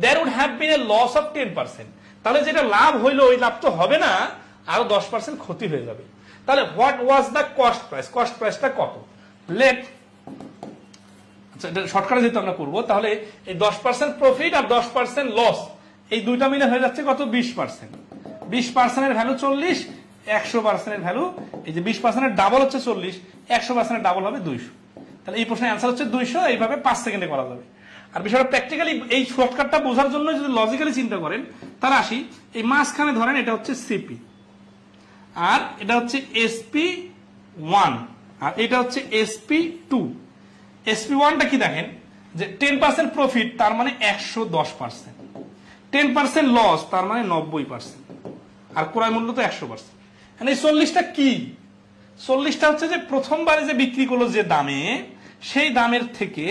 there would have been a loss of 10% তাহলে যেটা লাভ হইলো ওই লাভ তো হবে না আরো 10% ক্ষতি হয়ে যাবে তাহলে হোয়াট ওয়াজ দ্য কস্ট প্রাইসটা কত লেট আচ্ছা এটা শর্টকাটে যেহেতু আমরা করব তাহলে এই 10% প্রফিট আর 10% লস এই দুইটা মিলে হয়ে যাচ্ছে কত 20% 20% এর ভ্যালু 40 100% এর ভ্যালু এই যে 20% এর ডাবল হচ্ছে 40 100% এর ডাবল হবে 200 তাহলে এই প্রশ্নের आंसर হচ্ছে 200 এইভাবে 5 সেকেন্ডে করা যাবে আর বিষয়টা প্র্যাকটিক্যালি এই শর্টকাটটা বোঝার জন্য যদি লজিক্যালি চিন্তা করেন তাহলে আসি এই মাঝখানে ধরেন এটা হচ্ছে সিপি আর এটা হচ্ছে SP1 আর এটা হচ্ছে SP2 SP1 টা কি দেখেন যে 10% প্রফিট তার মানে 110% 10% লস তার মানে 90% আর ক্রয় মূল্য তো 100% এই 40টা কি 40টা হচ্ছে যে প্রথমবারে যে বিক্রি করলো যে দামে সেই দামের থেকে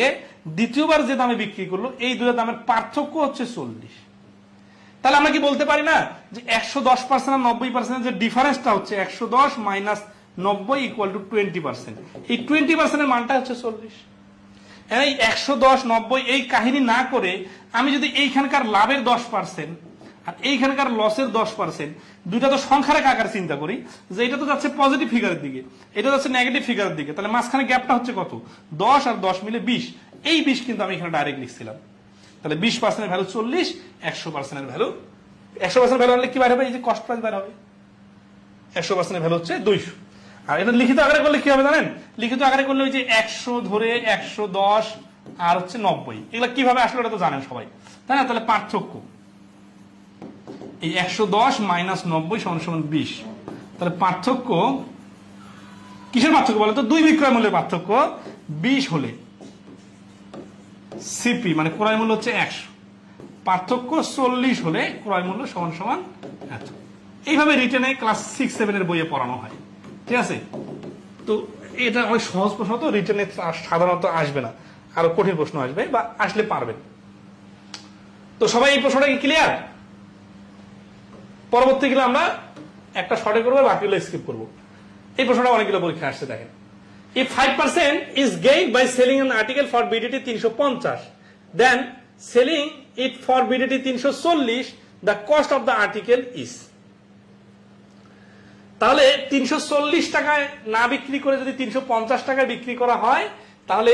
দ্বিতীয়বার যে দামে বিক্রি করলো এই দুটো দামের পার্থক্য হচ্ছে 40 তাহলে আমরা কি বলতে পারি না যে 110% আর 90% যে ডিফারেন্সটা হচ্ছে 110 মাইনাস 90 ইকুয়াল টু 20% এই 20% এর মানটা হচ্ছে 40 এই 110 90 এই কাহিনী না করে আমি যদি এইখানকার লাভের 10% আর এইখানকার লসের 10% দুইটা তো সংখ্যার আকারে চিন্তা করি যে এটা তো যাচ্ছে পজিটিভ ফিগারের দিকে এটা যাচ্ছে নেগেটিভ ফিগারের দিকে তাহলে মাঝখানে গ্যাপটা হচ্ছে কত 10 আর 10 মিলে 20 এই 20 কিন্তু আমি এখানে ডাইরেক্ট লিখছিলাম তাহলে 20% এর ভ্যালু 40 100% এর ভ্যালু 100% ভ্যালু আনলে কি বাইরে হবে এই যে কস্ট প্রাইস বাইরে হবে 100% এর ভ্যালু হচ্ছে 200 আর এটা লিখিত আকারে করলে কি হবে জানেন লিখিত আকারে করলে ওই যে 100 ধরে 110 আর হচ্ছে 90 এগুলা কিভাবে আসলে এটা তো জানেন সবাই তাই না তাহলে পার্থক্য এই 110 মাইনাস 90 সমান সমান 20 তাহলে পার্থক্য কিসের পার্থক্য বলে তো দুই বিক্রয় মূল্যের পার্থক্য 20 হলে সিপি মানে ক্রয় মূল্য হচ্ছে 100 পার্থক্য 40 হলে ক্রয় মূল্য সমান সমান এত এইভাবে রিটেনে ক্লাস 6 7 এর বইয়ে পড়ানো হয় ঠিক আছে তো এটা অনেক সহজ প্রশ্ন তো রিটেনে সাধারণত আসবে না আরো কঠিন প্রশ্ন আসবে বা আসলে পারবেন তো সবাই এই প্রশ্নটা কি ক্লিয়ার? পরবর্তী গেলে আমরা একটা শর্টে করবো, বাকিগুলো স্কিপ করবো। এই প্রশ্নটা অনেকগুলো পরীক্ষা আসছে, দেখেন। If 5% is gained by selling an article for BDT 350, then selling it for BDT 340, the cost of the article is. তাহলে 340 টাকায় না বিক্রি করে যদি 350 টাকায় বিক্রি করা হয়, তাহলে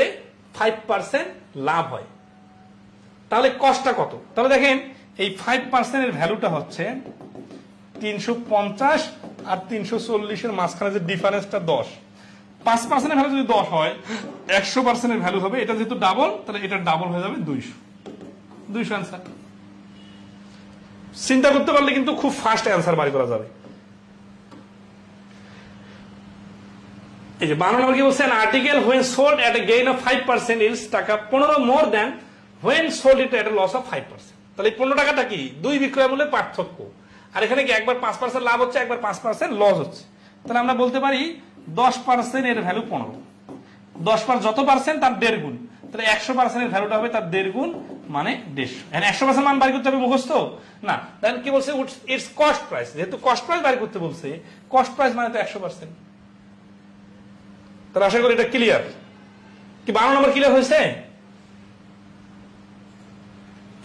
5% লাভ হয়। তাহলে কস্টটা কত? তাহলে দেখেন এই 5% এর ভ্যালুটা হচ্ছে 350 আর 340 এর মাঝখানে যে ডিফারেন্সটা 10। 5% এর ভ্যালু যদি 10 হয়, 100% এর ভ্যালু হবে, এটা যেহেতু ডাবল, তাহলে এটা ডাবল হয়ে যাবে 200 অ্যান্সার। চিন্তা করতে পারলে কিন্তু খুব ফাস্ট অ্যান্সার বাড়ি করা যাবে। এই যে 12 নম্বর কি বলছেন, article when sold at a gain of 5% is টাকা 15 more than when sold it at a loss of 5%। তাহলে 15 টাকাটা কি? দুই বিক্রয় মূল্যের পার্থক্য। আর এখানে কি একবার 5% লাভ হচ্ছে, একবার 5% লস হচ্ছে। তাহলে আমরা বলতে পারি 10% এর ভ্যালু 15, 10 যত পার্সেন্ট তার 1.5 গুণ। তাহলে 100% এর ভ্যালুটা হবে তার 1.5 গুণ, মানে 150। এখানে 100% মান বাড়ি করতে হবে মুখস্থ না। দেন কি বলছে, ইটস কস্ট প্রাইস। যেহেতু কস্ট প্রাইস বাড়ি করতে বলছে, কস্ট প্রাইস মানে তো 100%। তাহলে আশা করি এটা ক্লিয়ার। কি 12 নম্বর ক্লিয়ার হয়েছে?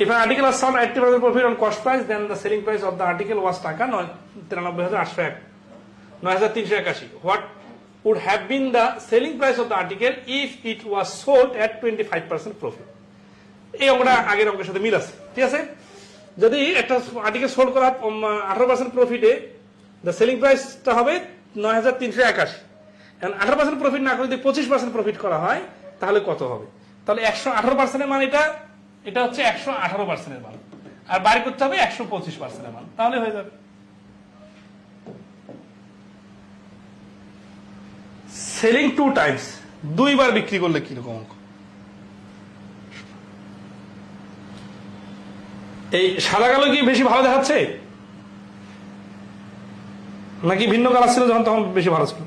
If an article was sold at 80% profit on cost price, then the selling price of the article was টাকা 93,381। What would have been the selling price of the article if it was sold at 25% profit? এই অঙ্কটা আগের অঙ্কের সাথে মিল আছে, ঠিক আছে? যদি একটা আর্টিকেল সোল্ড করা 18% প্রফিটে, the selling priceটা হবে 9381। এখন 18% প্রফিট না করে যদি 25% প্রফিট করা হয়, তাহলে কত হবে? তাহলে 118% এর মান এটা হচ্ছে 118% এর মান, আর বাইরে করতে হবে 125% এর মান, তাহলে হয়ে যাবে। সেলিং 2 টাইমস, দুইবার বিক্রি করলে কিরকম অঙ্ক? এই সাদা কালো কি বেশি ভালো দেখাচ্ছে, নাকি ভিন্ন কালার ছিল যখন তখন বেশি ভালো ছিল?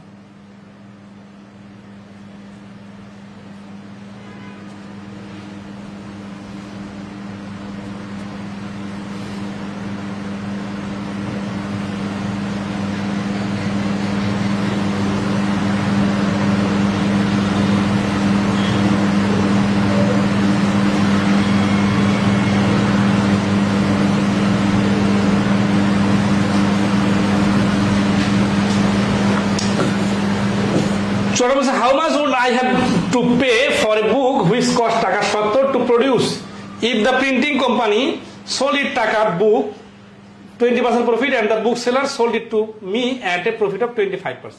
How much would I have to pay for a book which cost টাকা 70 to produce if the printing company sold it টাকা book 20% profit and the bookseller sold it to me at a profit of 25%?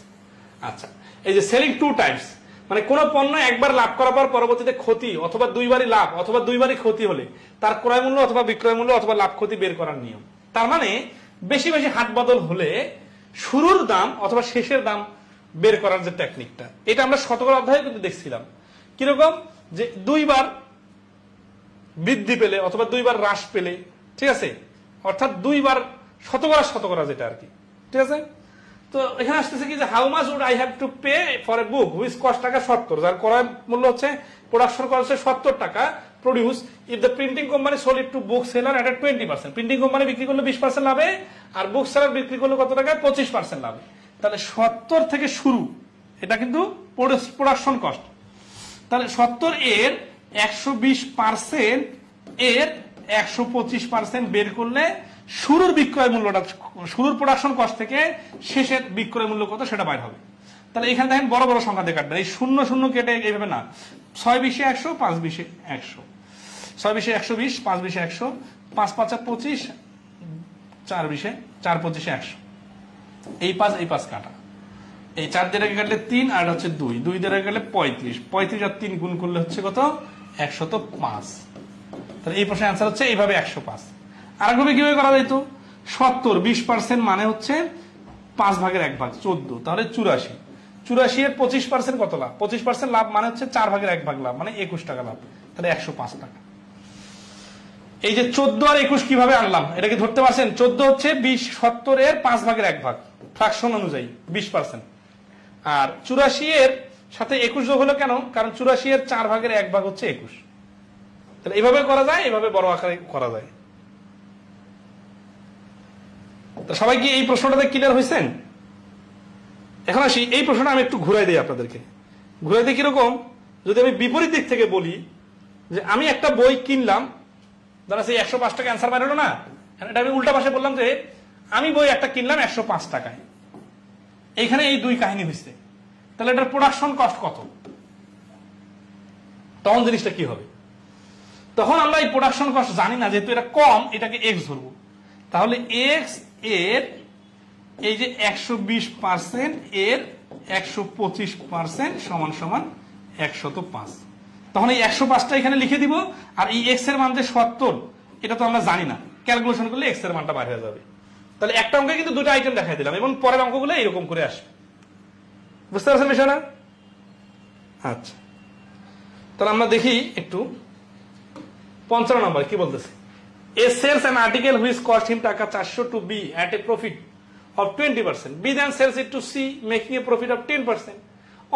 আচ্ছা, এই যে সেলিং 2 টাইমস মানে কোন পণ্য একবার লাভ করার পর পরবর্তীতে ক্ষতি অথবা দুইবারই লাভ অথবা দুইবারই ক্ষতি হলে তার ক্রয় মূল্য অথবা বিক্রয় মূল্য অথবা লাভ ক্ষতি বের করার নিয়ম। তার মানে বেশি বেশি হাত বদল হলে শুরুর দাম অথবা শেষের দাম বের করার যে টেকনিকটা, এটা আমরা শতকরা অধ্যায়ে কিন্তু দেখছিলাম। কিরকম, যে দুইবার বৃদ্ধি পেলে অথবা দুইবার হ্রাস পেলে, ঠিক আছে, অর্থাৎ দুইবার শতকরা যেটা আর কি, ঠিক আছে। তো এখানে আসতেছে কি যে how much would I have to pay for a book which cost taka 70, যার ক্রয় মূল্য হচ্ছে, প্রোডাকশন কস্ট হচ্ছে 70 টাকা, produce if the printing company sold it to book seller at 20%। Printing company বিক্রি করলে 20% লাভে, আর বুক সেলার বিক্রি করলে কত টাকা? 25% লাভে। তাহলে 70 থেকে শুরু, এটা কিন্তু প্রোডাকশন কস্ট। তাহলে 70 এর 120% এর 125% বের করলে শুরুর বিক্রয় মূল্যটা, শুরুর প্রোডাকশন কস্ট থেকে শেষের বিক্রয় মূল্য কত সেটা বাইর হবে। তাহলে এখানে দেখেন বড় বড় সংখ্যা দিয়ে কাটবেন, এই 0 কেটে এইভাবে না, 6 20 100, 5 20 100, 6 20 120, 5 20 100, 5 5 25, 4 20, 4 25 100। এই 5 কাটা, এই 4 দিয়ে কাটলে 3 আর হচ্ছে 2 দিয়ে কাটলে 35 আর 3 গুণ করলে হচ্ছে কত? 105। তাহলে এই প্রশ্নের অ্যান্সার হচ্ছে এইভাবে 105। আরেকভাবে কিভাবে করা যেত? 70 20% মানে হচ্ছে 5 ভাগের 1 ভাগ 14, তাহলে 84 এর 25% কত লাভ? 25% লাভ মানে হচ্ছে 4 ভাগের 1 ভাগ লাভ, মানে 21 টাকা লাভ, তাহলে 105 টাকা। এই যে 14 আর 21 কিভাবে আনলাম এটা কি ধরতে পারছেন? 14 হচ্ছে 70 এর 5 ভাগের 1 ভাগ, ফ্র্যাকশন অনুযায়ী 20%, আর 84 এর সাথে 21 যোগ হলো কেন? কারণ 84 এর 4 ভাগের 1 ভাগ হচ্ছে 21। তাহলে এইভাবে করা যায়, এইভাবে বড় আকারে করা যায়। তো সবাই কি এই প্রশ্নটাতে ক্লিয়ার হয়েছেন? এখন আসি এই প্রশ্নটা আমি একটু ঘুরাই দিই আপনাদেরকে। ঘুরাই দিই কিরকম, যদি আমি বিপরীত দিক থেকে বলি যে আমি একটা বই কিনলাম, ধরা সেই 105 টাকা অ্যান্সার বেরোলো না, এটা আমি উল্টা পাশে বললাম যে আমি বই একটা কিনলাম 105 টাকায়। এইখানে এই দুই কাহিনী হয়েছে, তাহলে এটার প্রোডাকশন কস্ট কত? তখন জিনিসটা কি হবে? তখন আমরা এই প্রোডাকশন কস্ট জানি না, যেহেতু এটা কম, এটাকে এক্স ধরবো। তাহলে এক্স এর এই যে 120% এর 125% সমান সমান 105। তখন এই 105টা এখানে লিখে দিব, আর এই এক্স এর মান যে 70, এটা তো আমরা জানি না, ক্যালকুলেশন করলে এক্স এর মানটা বার হয়ে যাবে। তাহলে একটা অঙ্কে কিন্তু দুটো আইটেম দেখাই দিলাম, এবং পরের অঙ্কগুলো এরকম করে আসবে। বুঝতে পারছেন বিষয়টা? আচ্ছা, তাহলে আমরা দেখি একটু 55 নম্বর কি বলতেছে। A sells an article which cost him টাকা 400 to B at a profit of 20%. B then sells it to C making a profit of 10%.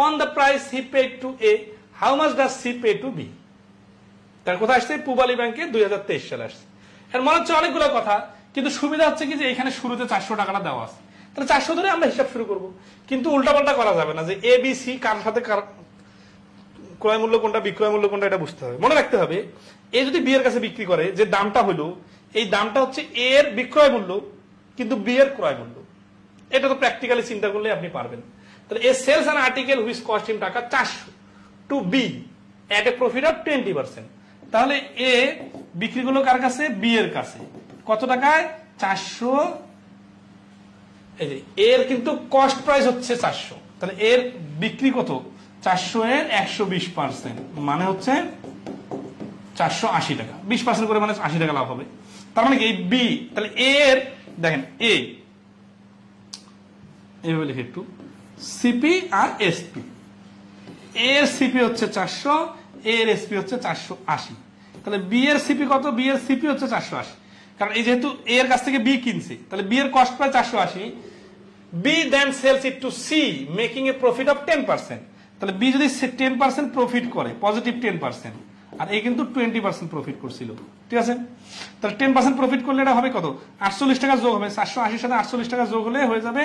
On the price he paid to A, how much does C pay to B? তার কথা আসছে পূবালী ব্যাংকে 2023 সালে আসছে। এর মনে হচ্ছে অনেকগুলো কথা, কিন্তু সুবিধা হচ্ছে কি যে এখানে শুরুতে 400 টাকাটা দেওয়া আছে, তাহলে 400 ধরে আমরা হিসাব শুরু করব। কিন্তু উল্টাপাল্টা করা যাবে না যে এ বি সি কার সাথে কার ক্রয় মূল্য কোনটা বিক্রয় মূল্য কোনটা, এটা বুঝতে হবে। মনে রাখতে হবে, এ যদি বি এর কাছে বিক্রি করে, যে দামটা হলো, এই দামটা হচ্ছে এ এর বিক্রয় মূল্য কিন্তু বি এর ক্রয় মূল্য। এটা তো প্র্যাকটিক্যালি চিন্তা করলে আপনি পারবেন। তাহলে a sells an article which cost him taka 400 to be at a profit of 20%। তাহলে এ বিক্রি করলো কার কাছে? বি এর কাছে। কত টাকায়? 400। এই যে এর কিন্তু কস্ট প্রাইস হচ্ছে 400, তাহলে এর বিক্রি কত? 400 এর 120%, মানে হচ্ছে 480 টাকা। 20% করে মানে 80 টাকা লাভ হবে। তার মানে কি এই বি, তাহলে এর দেখেন এ এইভাবে লিখে একটু, সিপি আর এসপি। এর সিপি হচ্ছে 400, এর এসপি হচ্ছে 480। তাহলে বি এর সিপি কত? বি এর সিপি হচ্ছে 480, কারণ এই যেহেতু এর কাছ থেকে বি কিনছে, তাহলে বি এর কস্ট প্রায় 480। B then sales it to C making a profit of 10%। তাহলে বি যদি 10% প্রফিট করে, পজিটিভ 10%, আর এই কিন্তু 20% প্রফিট করছিল, ঠিক আছে? তাহলে 10% প্রফিট করলে এটা হবে কত? 48 টাকা যোগ হবে, 480 সাথে 48 টাকা যোগ হলে হয়ে যাবে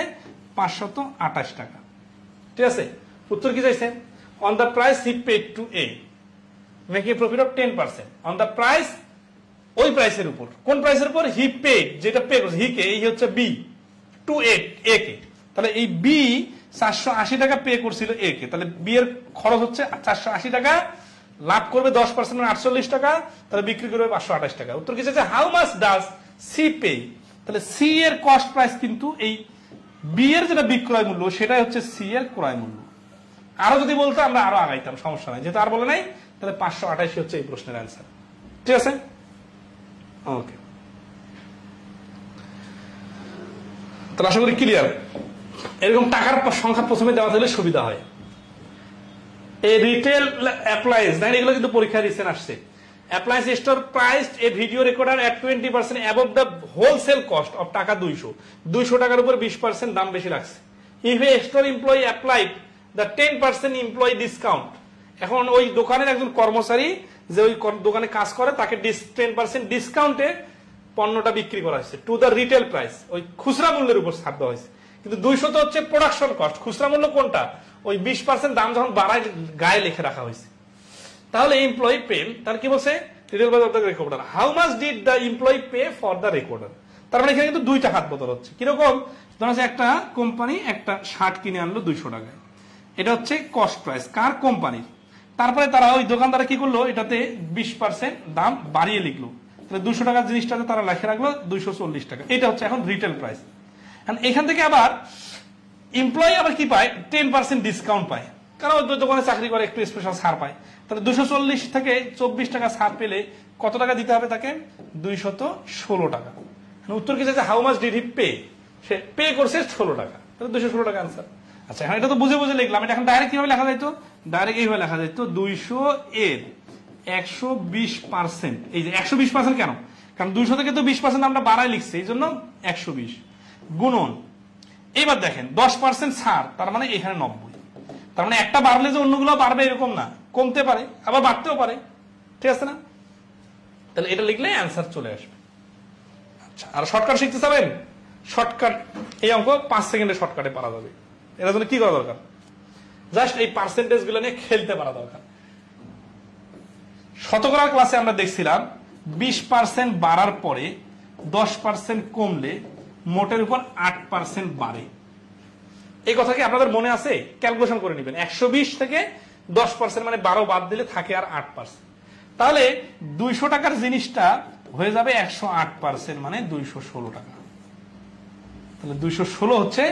528 টাকা, ঠিক আছে? উত্তর কি চাইছে? On the price he paid to A making a profit of 10%। On the price, ওই প্রাইসের উপর। কোন প্রাইসের উপর? হি পেড, যেটা পে করছে, হি কে, এই হচ্ছে বি, টু এ কে। তাহলে এই বি 480 টাকা পে করছিল এ কে, তাহলে বি এর খরচ হচ্ছে 480 টাকা, লাভ করবে 10% মানে 48 টাকা, তাহলে বিক্রি করবে 528 টাকা। উত্তর কি চাইছে? How much does she pay. তাহলে সি এর কস্ট প্রাইস কিন্তু এই বি এর যেটা বিক্রয় মূল্য, সেটাই হচ্ছে সি এর ক্রয় মূল্য। আরো যদি বলতো আমরা আরো আগাইতাম, সমস্যা নাই, যেহেতু আর বলে নাই, তাহলে 528 হচ্ছে এই প্রশ্নের অ্যান্সার, ঠিক আছে? ওকে, তাহলে আশা করি ক্লিয়ার। এরকম টাকার সংখ্যা প্রথমে দেওয়া থাকলে সুবিধা হয়। এই রিটেল অ্যাপ্লায়েন্স, দেখেন এগুলো কিন্তু পরীক্ষায় রিসেন্ট আসছে। Appliance store priced A video recorder at 20% above the wholesale cost of টাকা 200 টাকার উপর 20% দাম বেশি রাখছে। If A store employee applied the 10% employee discount, এখন ওই দোকানের একজন কর্মচারী যে ওই দোকানে কাজ করে, তাকে 10% ডিসকাউন্টে পণ্যটা বিক্রি করা হয়েছে টু দ্য রিটেল প্রাইস, ওই খুচরা মূল্যের উপর ছাড় দেওয়া হয়েছে। কিন্তু 200 তো হচ্ছে প্রোডাকশন কস্ট, খুচরা মূল্য কোনটা? ওই 20% দাম যখন বাড়ায় গায়ে লিখে রাখা হয়েছে। তাহলে এমপ্লয়ি পে, তার কি বলছে? Retail price of the recorder. How much did the employee pay for the recorder? তার মানে এখানে কিন্তু দুইটা হাত বদল হচ্ছে। কিরকম? ধরা যাচ্ছে একটা কোম্পানি একটা শার্ট কিনে আনলো 200 টাকায়, এটা হচ্ছে কস্ট প্রাইস কার? কোম্পানির। তারপরে তারা ওই দোকানদারা কি করলো? এটাতে 20% দাম বাড়িয়ে লিখলো, তাহলে 200 টাকার জিনিসটাতে তারা লিখে রাখলো 240 টাকা। এটা হচ্ছে এখন রিটেল প্রাইস। এখান থেকে আবার এমপ্লয়ি আবার কি পায়? 10% ডিসকাউন্ট পায়, কারণ ওই দোকানে চাকরি করে, একটু স্পেশাল ছাড় পায়। তাহলে 240 থেকে 24 টাকা ছাড় পেলে কত টাকা দিতে হবে তাকে? 216 টাকা। উত্তর কি যাচ্ছে? How much did he pay? Say pay করছে 16 টাকা, তাহলে 216 টাকা আনসার। আচ্ছা, এখন এটা তো বুঝে বুঝে লিখলাম, এটা এখন ডাইরেক্ট কিভাবে লেখা যাইতো? ডাইরেক্ট এইভাবে লেখা যাইতো, 200 এর 120%। এই যে 120% কেন? কারণ 200 থেকে তো 20% আমরা বাড়াই লিখছি, এই জন্য 120 গুণন। এবার দেখেন 10% ছাড়, তার মানে এখানে 90। তার মানে একটা বাড়লে যে অন্যগুলো বাড়বে এরকম না, কমতে পারে আবার বাড়তেও পারে, ঠিক আছে না? তাহলে এটা লিখলে অ্যান্সার চলে আসবে। আচ্ছা, আর শর্টকাট শিখতে চাবেন? শর্টকাট এই অঙ্ক 5 সেকেন্ডে শর্টকাটে পারা যাবে। এর জন্য কি করা দরকার, জাস্ট এই পার্সেন্টেজ গুলো নিয়ে খেলতে পারা দরকার। শতকরা ক্লাসে আমরা দেখছিলাম 20% বাড়ার পরে 10% কমলে মোটের উপর 8% বাড়ে। এই কথা কি আপনাদের মনে আছে? ক্যালকুলেশন করে নেবেন। 120 থেকে 10% মানে 12 বাদ দিলে থাকে আর 8%। তাহলে 200 টাকার জিনিসটা হয়ে যাবে 108% মানে 216 টাকা। তাহলে 216 হচ্ছে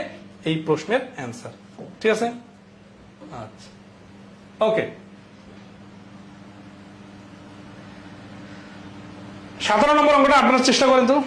এই প্রশ্নের অ্যান্সার। ঠিক আছে, আচ্ছা ওকে। 17 নম্বর অঙ্কটা আপনারা চেষ্টা করেন তো।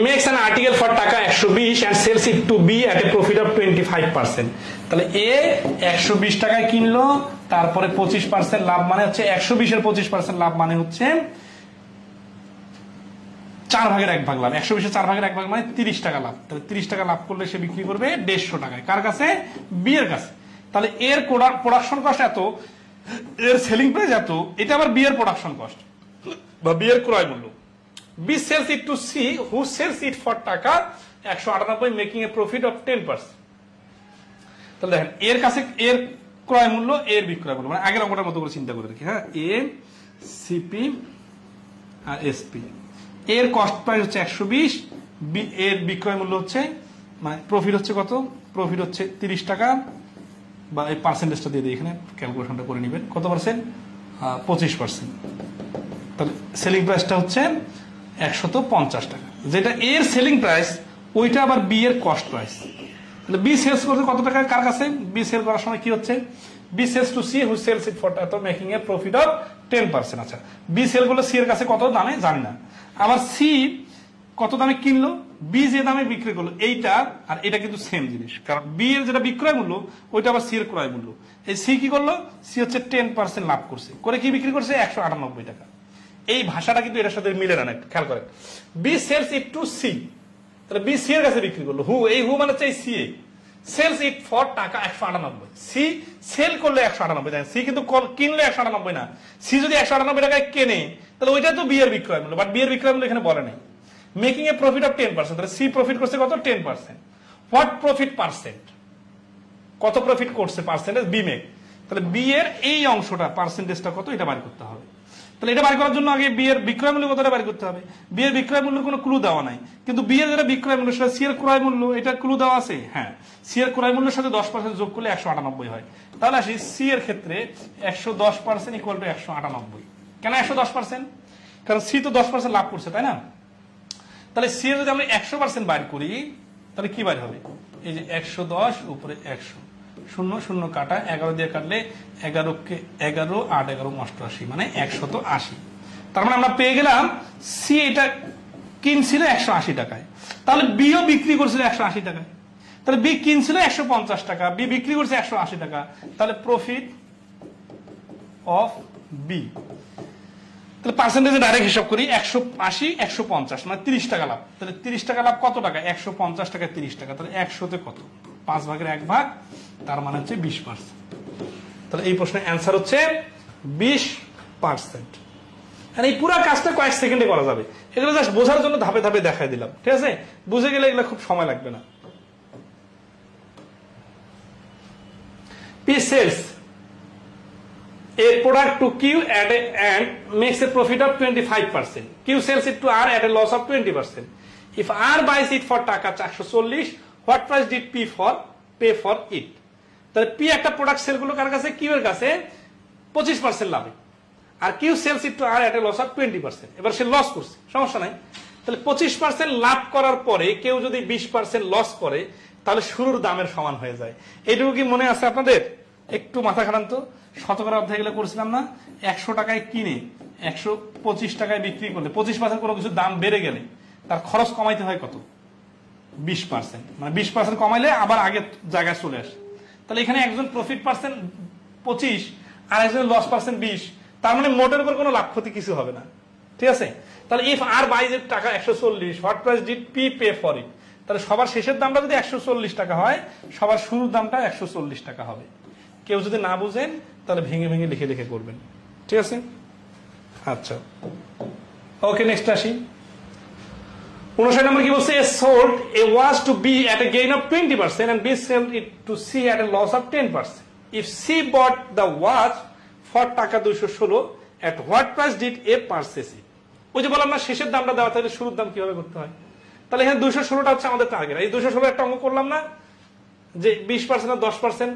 Makes an article for টাকা 120 and sells it to B at a profit of 25%. তাহলে A 120 টাকায় কিনলো, তারপরে 25% লাভ মানে হচ্ছে 120 এর 25% লাভ মানে হচ্ছে 4 ভাগের 1 ভাগ লাভ। 120 এর 4 ভাগের 1 ভাগ মানে 30 টাকা লাভ। তাহলে 30 টাকা লাভ করলে সে বিক্রি করবে 150 টাকায়। কার কাছে? B এর কাছে। তাহলে এর প্রোডাকশন কস্ট এত, এর সেলিং প্রাইস এত, এটা আবার B এর প্রোডাকশন কস্ট বা B এর ক্রয় মূল্য। B sells it to C, who sells it for টাকা 198, making a profit of 10%. তাহলে দেখেন এর কাছে এর ক্রয় মূল্য, এর বিক্রয় মূল্য, মানে আগের অঙ্কটার মতো করে চিন্তা করে রাখি। হ্যাঁ, A, CP আর SP। এর কস্ট প্রাইস হচ্ছে 120, এর বিক্রয় মূল্য হচ্ছে, মানে প্রফিট হচ্ছে কত? প্রফিট হচ্ছে 30 টাকা, বা এই পার্সেন্টেজটা দিয়ে দিই এখানে, ক্যালকুলেশনটা করে নেবেন। কত পার্সেন্ট? 25%। তাহলে সেলিং প্রাইসটা হচ্ছে 150 টাকা, যেটা এর সেলিং প্রাইস, ওইটা আবার বি এর কস্ট প্রাইস। তাহলে বি সেলস করছে কত টাকা? কার কাছে? বি সেল করার সময় কি হচ্ছে? B sells to C, who sells it for এত, মেকিং এ প্রফিট অফ 10%। আচ্ছা, বি সেল করলো সি এর কাছে কত দামে জানি না, আবার সি কত দামে কিনলো, বি যে দামে বিক্রি করলো, এইটা আর এটা কিন্তু সেম জিনিস, কারণ বি এর যেটা বিক্রয় মূল্য ওইটা আবার সি এর ক্রয় মূল্য। এই সি কি করলো? সি হচ্ছে 10% লাভ করছে, করে কি বিক্রি করছে? 198 টাকা। এই ভাষাটা কিন্তু এটার সাথে মিলে না, একটু খেয়াল করেন। B sales it to C, তাহলে বি সি এর কাছে বিক্রি করলো, হু, এই হু মানে হচ্ছে এই C A, sells it for টাকা 198। সি সেল করলে 198, সি কিন্তু কিনলে 198 না। সি যদি 198 টাকায় কেনে, তাহলে ওইটা তো বি এর বিক্রয় মূল্য, বাট বি এর বিক্রয় মূল্য এখানে বলে নাই। মেকিং এ প্রফিট অফ 10%, তাহলে সি প্রফিট করছে কত? 10%। What profit percent? কত প্রফিট করছে পার্সেন্টেজ? B make. তাহলে বি এর এই অংশটা পার্সেন্টেজটা কত, এটা বাড়ি করতে হবে। তাহলে এটা বাড়ি করার জন্য আগে বি এর বিক্রয় মূল্য কতটা বাড়ি করতে হবে। বি এর বিক্রয় মূল্যের কোনো ক্লু দেওয়া নাই, কিন্তু বি এর যেটা বিক্রয় মূল্য সেটা সি এর ক্রয় মূল্য, এটা ক্লু দেওয়া আছে। হ্যাঁ, সি এর ক্রয় মূল্যের সাথে 10% যোগ করলে 198 হয়। তাহলে আসি সি এর ক্ষেত্রে 110% ইকুয়াল টু 198। কেন 110%? কারণ সি তো 10% লাভ করছে, তাই না? তাহলে সি এর যদি আমরা 100% বাইর করি, তাহলে কি বাইর হবে? এই যে 110 উপরে 100, 0 0 কাটা, 11 দিয়ে কাটলে 11 কে 11, 8 11 88, মানে 180। তার মানে আমরা পেয়ে গেলাম সি এটা কিনছিল 180 টাকায়, তাহলে বিও বিক্রি করছিল 180 টাকায়। তাহলে বি কিনছিল 150 টাকা, বি বিক্রি করছে 180 টাকা, তাহলে প্রফিট অফ বি। তাহলে পার্সেন্টেজে ডাইরেক্ট হিসাব করি, 180 150 মানে 30 টাকা লাভ। তাহলে 30 টাকা লাভ কত টাকা? 150 টাকায় 30 টাকা, তাহলে 100তে কত? 5 ভাগের 1 ভাগ, তার মানে হচ্ছে 20%। তাহলে এই প্রশ্নের অ্যান্সার হচ্ছে 20%। আর এই পুরো কাজটা কয়েক সেকেন্ডে করা যাবে, এগুলো জাস্ট বোঝার জন্য ধাপে ধাপে দেখাই দিলাম, ঠিক আছে? বুঝে গেলে এগুলো খুব সময় লাগবে না। P sells a product to Q and makes a profit of 25%. Q sells it to R at a loss of 20%. If R buys it for টাকা 440, what price did P pay for it? তাহলে P একটা প্রোডাক্ট সেল করলো কার কাছে? Q এর কাছে 25% লাভে, আর Q sells it to R at a loss of 20%. এবার সে লস করছে, সমস্যা নাই। তাহলে 25% লাভ করার পরে কেউ যদি 20% লস করে তাহলে শুরুর দামের সমান হয়ে যায়। এইটুকু কি মনে আছে আপনাদের? একটু মাথা খাটান তো। শতকরা অধ্যায় গেলে করছিলাম না, 100 টাকায় কিনে 125 টাকায় বিক্রি করলে 25% কোনো কিছু দাম বেড়ে গেলে তার খরচ কমাইতে হয় কত? 20%। মানে 20% কমাইলে আবার আগের জায়গায় চলে আসে। তাহলে এখানে একজন প্রফিট পার্সেন্ট 25 আর একজন লস পার্সেন্ট 20, তার মানে মোটের উপর কোনো লাভ ক্ষতি কিছু হবে না, ঠিক আছে? তাহলে ইফ আর বাইজ এর টাকা 140, what price did P pay for it? তাহলে সবার শেষের দামটা যদি 140 টাকা হয়, সবার শুরুর দামটা 140 টাকা হবে। কেউ যদি না বুঝেন তাহলে ভেঙে ভেঙে লিখে লিখে করবেন, ঠিক আছে? আচ্ছা, ওকে, নেক্সট আসি। 59 নম্বর কি বলছে? A sold a watch to B at a gain of 20% and B sold it to C at a loss of 10%. If C bought the watch for টাকা 216, at what price did A purchase it? ওই যে বললাম না শেষের দামটা দেওয়া থাকলে শুরুর দাম কিভাবে করতে হয়। তাহলে এখানে 216টা হচ্ছে আমাদের টার্গেট। এই 216 একটা অঙ্ক করলাম না, যে 20% আর 10%,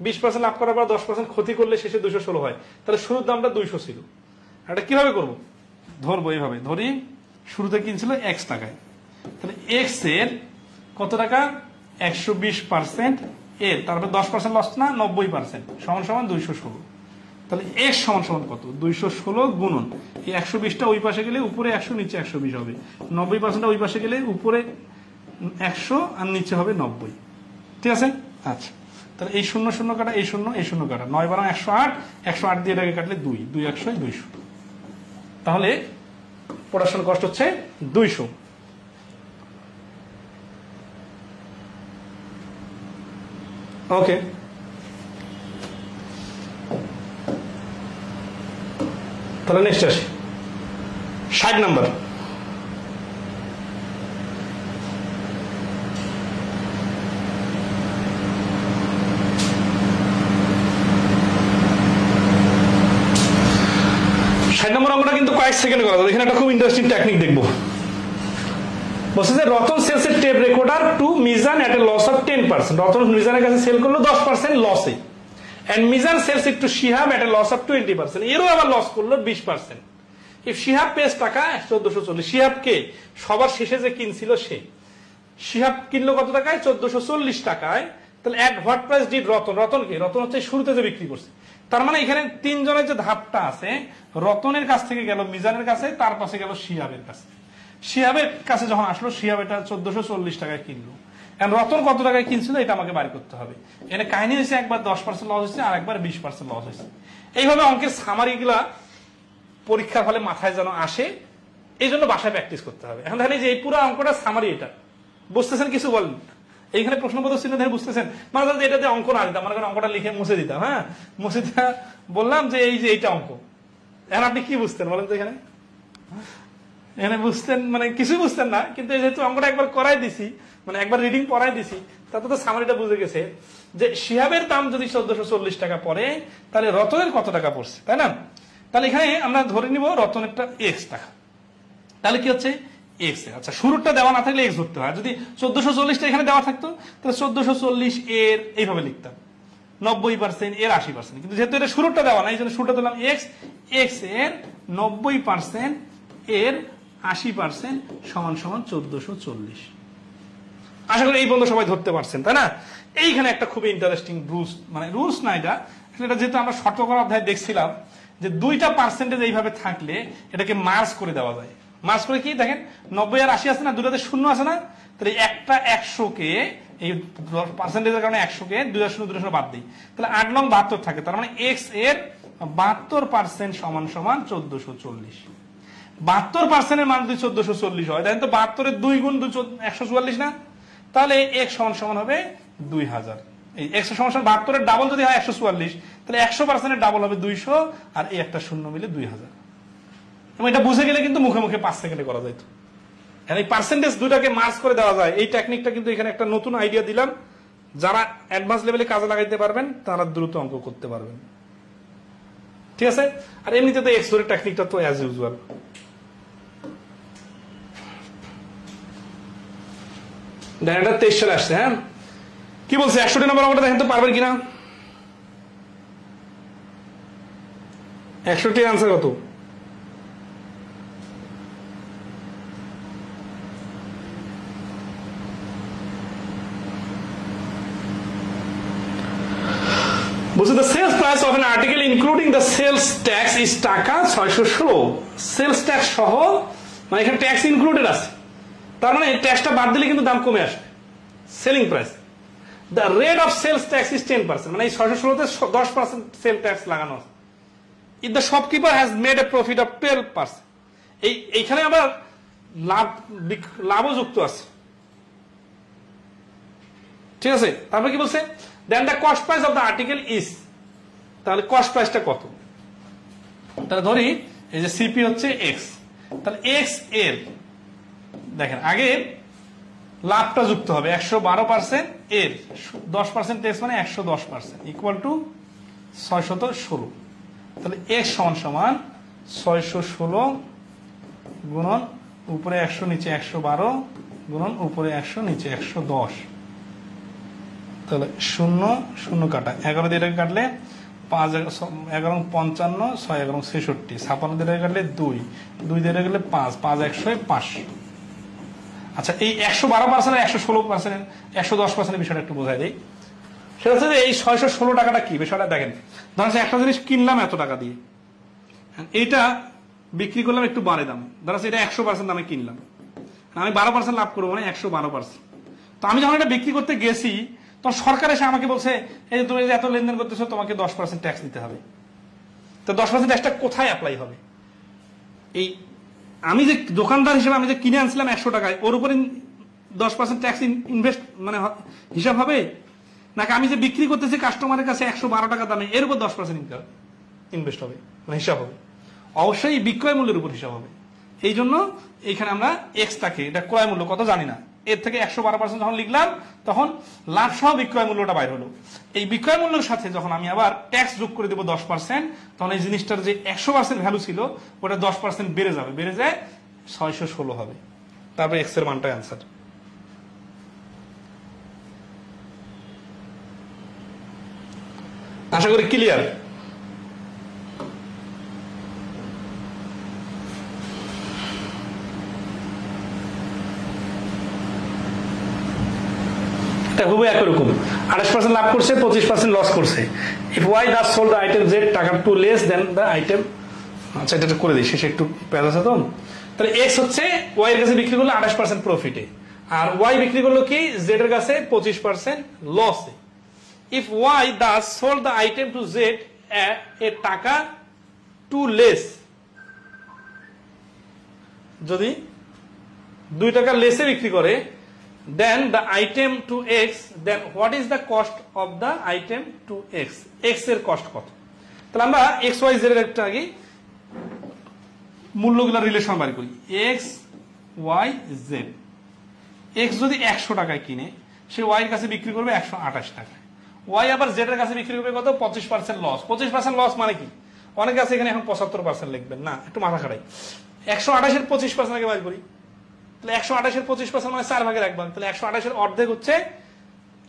20% লাভ করার পর 10% ক্ষতি করলে শেষে 216 হয়। তাহলে শুরুর দামটা 200 ছিল। এটা কিভাবে করবো? ধরবো এইভাবে, ধরি শুরুতে কিনছিল x টাকায়, তাহলে x এর কত টাকা? 120% এর, তারপরে 10% লস না, 90% সমান সমান 216। তাহলে x সমান সমান কত? 216 গুণন এই 120টা ওই পাশে গেলে উপরে 100 নিচে 120 হবে, 90% ওই পাশে গেলে উপরে 100 আর নিচে হবে 90, ঠিক আছে? আচ্ছা, তাহলে এই 0 0 কাটা, এই 0 এই 0 কাটা, 9 12 108, 108 দিয়ে এটাকে কাটলে 2 2 100 200। তাহলে প্রোডাকশন কস্ট হচ্ছে 200। ওকে, তাহলে নেক্সট আসি 60 নাম্বার। অঙ্কটা কিন্তু কয়েক সেকেন্ড করা যাবে। এখানে একটা খুব ইন্টারেস্টিং টেকনিক দেখবো। বলছে যে রতন সেলস এর tape recorder to Mizan at a loss of 10%। Ratan মিজানের কাছে সেল করলো 10% লসে, and Mizan sells it to Shihab at a loss of 20%। এরও আবার লস করলো 20%। ইফ শিহাব পেস টাকা 1440, শিহাবকে সবার শেষে যে কিনছিল সে, শিহাব কিনলো কত টাকায়? 1440 টাকায়। তাহলে at what price did Ratan? রতনকে, রতন হচ্ছে শুরুতে যে বিক্রি করছে। তার মানে এখানে তিনজনের যে ধাপটা আছে, রতনের কাছ থেকে গেল মিজানের কাছে, তার পাশে গেল শিহাবের কাছে। শিহাবের কাছে যখন আসলো, শিহাব এটা 1440 টাকায় কিনলো, রতন কত টাকায় কিনছিল এটা আমাকে বাড়ি করতে হবে। এখানে কাহিনী হয়েছে একবার 10% লস হয়েছে আর একবার 20% লস হয়েছে। এইভাবে অঙ্কের সামারি গুলা পরীক্ষার ফলে মাথায় যেন আসে, এই জন্য বাসায় প্র্যাকটিস করতে হবে। এখন তাহলে যে এই পুরো অঙ্কটা সামারি, এটা বুঝতেছেন? কিছু বলেন এইখানে প্রশ্নবোধক চিহ্ন ধরে বুঝতেছেন? মানে এটাতে অঙ্ক না দিতাম, মানে অঙ্কটা লিখে মুছে দিতাম, হ্যাঁ মুছে দিতাম, বললাম যে এই যে এইটা অঙ্ক। এখন আপনি কি বুঝতেন বলেন তো? এখানে এখানে বুঝতেন মানে কিছু বুঝতেন না, কিন্তু যেহেতু অঙ্কটা একবার করাই দিছি, মানে একবার রিডিং পড়াই দিছি, তাতে তো সামারিটা বুঝে গেছে যে শিহাবের দাম যদি 1440 টাকা পড়ে, তাহলে রতনের কত টাকা পড়ছে, তাই না? তাহলে এখানে আমরা ধরে নিব রতনেরটা x টাকা, তাহলে কি হচ্ছে x। আচ্ছা, শুরুটা দেওয়া না থাকলে x ধরতে হয়। যদি 1440টা এখানে দেওয়া থাকতো তাহলে 1440 এর এইভাবে লিখতাম, 90% এর 80%। কিন্তু যেহেতু এটা শুরুটা দেওয়া না, এই জন্য শুরুটা দিলাম x, x এর 90% এর 80% সমান সমান 1440। আশা করি এই বন্ধু সবাই ধরতে পারছেন, তাই না? এইখানে একটা খুবই ইন্টারেস্টিং রুলস, মানে রুলস না এটা, এটা যেহেতু আমরা শতকরা অধ্যায় দেখছিলাম যে দুইটা পার্সেন্টেজ এইভাবে থাকলে এটাকে মার্জ করে দেওয়া যায়। মার্জ করে কি দেখেন, 90 আর 80 আছে না, দুটাতে শূন্য আছে না, তাহলে একটা 100কে এই পার্সেন্টেজের কারণে 100কে 2 বাদ দিই, তাহলে 8 নং 72 থাকে। তার মানে x এর 72% সমান সমান 1440। 72% এর মান যদি 1440 হয়, দেখেন তো 72 এর 2 গুণ 144 না, তাহলে x সমান সমান হবে 2000। এই x সমান সমান 72 এর ডাবল যদি হয় 144, তাহলে 100% এর ডাবল হবে 200, আর এই একটা শূন্য মিলে 2000। এবং এটা বুঝে গেলে কিন্তু মুখে মুখে 5 সেকেন্ডে করা যেত। এই পার্সেন্টেজ দুটাকে মার্জ করে দেওয়া যায়, এই টেকনিকটা কিন্তু এখানে একটা নতুন আইডিয়া দিলাম। যারা অ্যাডভান্স লেভেলে কাজে লাগাইতে পারবেন তারা দ্রুত অঙ্ক করতে পারবেন। ঠিক আছে। আর এমনিতে তো এক্স ধরে টেকনিকটা তো অ্যাজ ইউজুয়াল। দেখেন এটা 23 সালে আসছে। হ্যাঁ, কি বলছে 61 নম্বর অঙ্কটা দেখেন তো পারবেন কিনা। 61 আনসার কত? বলছে the sales price of an article including the sales tax is টাকা 616। সেলস ট্যাক্স সহ, মানে এখানে ট্যাক্স ইনক্লুডেড আছে, তার মানে ট্যাক্সটা বাদ দিলে কিন্তু দাম কমে আসবে। Selling price, the rate of sales tax is 10%, মানে এই 616 তে 10% সেল ট্যাক্স লাগানো আছে। if the shopkeeper has made a profit of 12%, এইখানে আবার লাভও যুক্ত আছে। ঠিক আছে, তারপর কি বলছে, then the cost price of the article is, তাহলে কস্ট প্রাইসটা কত? তাহলে ধরি এই যে সিপি হচ্ছে এক্স, তাহলে এক্স এর দেখেন আগে লাভটা যুক্ত হবে 112%, এর 10% ট্যাক্স মানে 110% ইকুয়াল টু 616। তাহলে এক্স সমান সমান 616 গুণন উপরে 100 নিচে 112 গুণন উপরে 100 নিচে 110। তাহলে 0 0 কাটা, 11 দিয়ে এটাকে কাটলে 5 11 55, 6 11 66, 56 দিয়ে কাটলে 2 2 দিয়ে কাটলে 5 5 100 500। আচ্ছা, এই 112% 116% 110% বিষয়টা একটু বোঝাই দেই। সেটা হচ্ছে যে এই 616 টাকাটা কি বিষয়টা দেখেন। ধরেন একটা জিনিস কিনলাম এত টাকা দিয়ে, এইটা বিক্রি করলাম একটু বাড়ে দাম, ধরেন এটা 100% দামে কিনলাম, আমি 12% লাভ করবো, মানে 112%। তো আমি যখন এটা বিক্রি করতে গেছি তখন সরকার এসে আমাকে বলছে এই যে তুমি যে এত লেনদেন করতেছো তোমাকে 10% ট্যাক্স দিতে হবে। তো 10% ট্যাক্সটা কোথায় অ্যাপ্লাই হবে? এই আমি যে দোকানদার হিসেবে আমি যে কিনে আনছিলাম 100 টাকায়, ওর উপরে 10% ট্যাক্স ইনভেস্ট মানে হিসাব হবে, নাকি আমি যে বিক্রি করতেছি কাস্টমারের কাছে 112 টাকা দামে এর উপর 10% ইনভেস্ট হবে, মানে হিসাব হবে? অবশ্যই বিক্রয় মূল্যের উপর হিসাব হবে। এই জন্য এইখানে আমরা এক্সটাকে, এটা ক্রয় মূল্য কত জানি না, এর থেকে 112% যখন লিখলাম তখন লাভ সহ বিক্রয় মূল্যটা বাইর হলো। এই বিক্রয় মূল্যের সাথে যখন আমি আবার ট্যাক্স যোগ করে দেবো 10%, তখন এই জিনিসটার যে 100% ভ্যালু ছিল ওটা 10% বেড়ে যাবে, বেড়ে যায় 616 হবে। তারপরে এক্স এর মানটাই আনসার। আশা করি ক্লিয়ার। হুবহু একই রকম, 28% লাভ করছে, 25% লস করছে। If Y thus sold the item Z taka to less than the item, আচ্ছা এটা করে দিই, শেষে একটু পেঁয়াজ আছে তো। তাহলে এক্স হচ্ছে ওয়াই এর কাছে বিক্রি করলো 28% প্রফিটে, আর ওয়াই বিক্রি করলো কি জেড এর কাছে 25% লসে। If Y thus sold the item to Z a taka to less, যদি 2 টাকা লেসে বিক্রি করে, then the item to x, then what is the cost of the item to x? x এর কস্ট কত? তাহলে আমরা x y z এর একটা আগে মূল্যগুলোর রিলেশন বের করি। x y z, x যদি 100 টাকায় কিনে সে y এর কাছে বিক্রি করবে 128 টাকায়, y আবার z এর কাছে বিক্রি করবে কত? 25% লস। 25% লস মানে কি? অনেকে আছে এখানে এখন 75% লিখবেন না, একটু মাথা খাটাই। 128 এর 25% আগে বের করি, তাহলে 128 এর 25% মানে 4 ভাগের 1 ভাগ, তাহলে 128 এর অর্ধেক হচ্ছে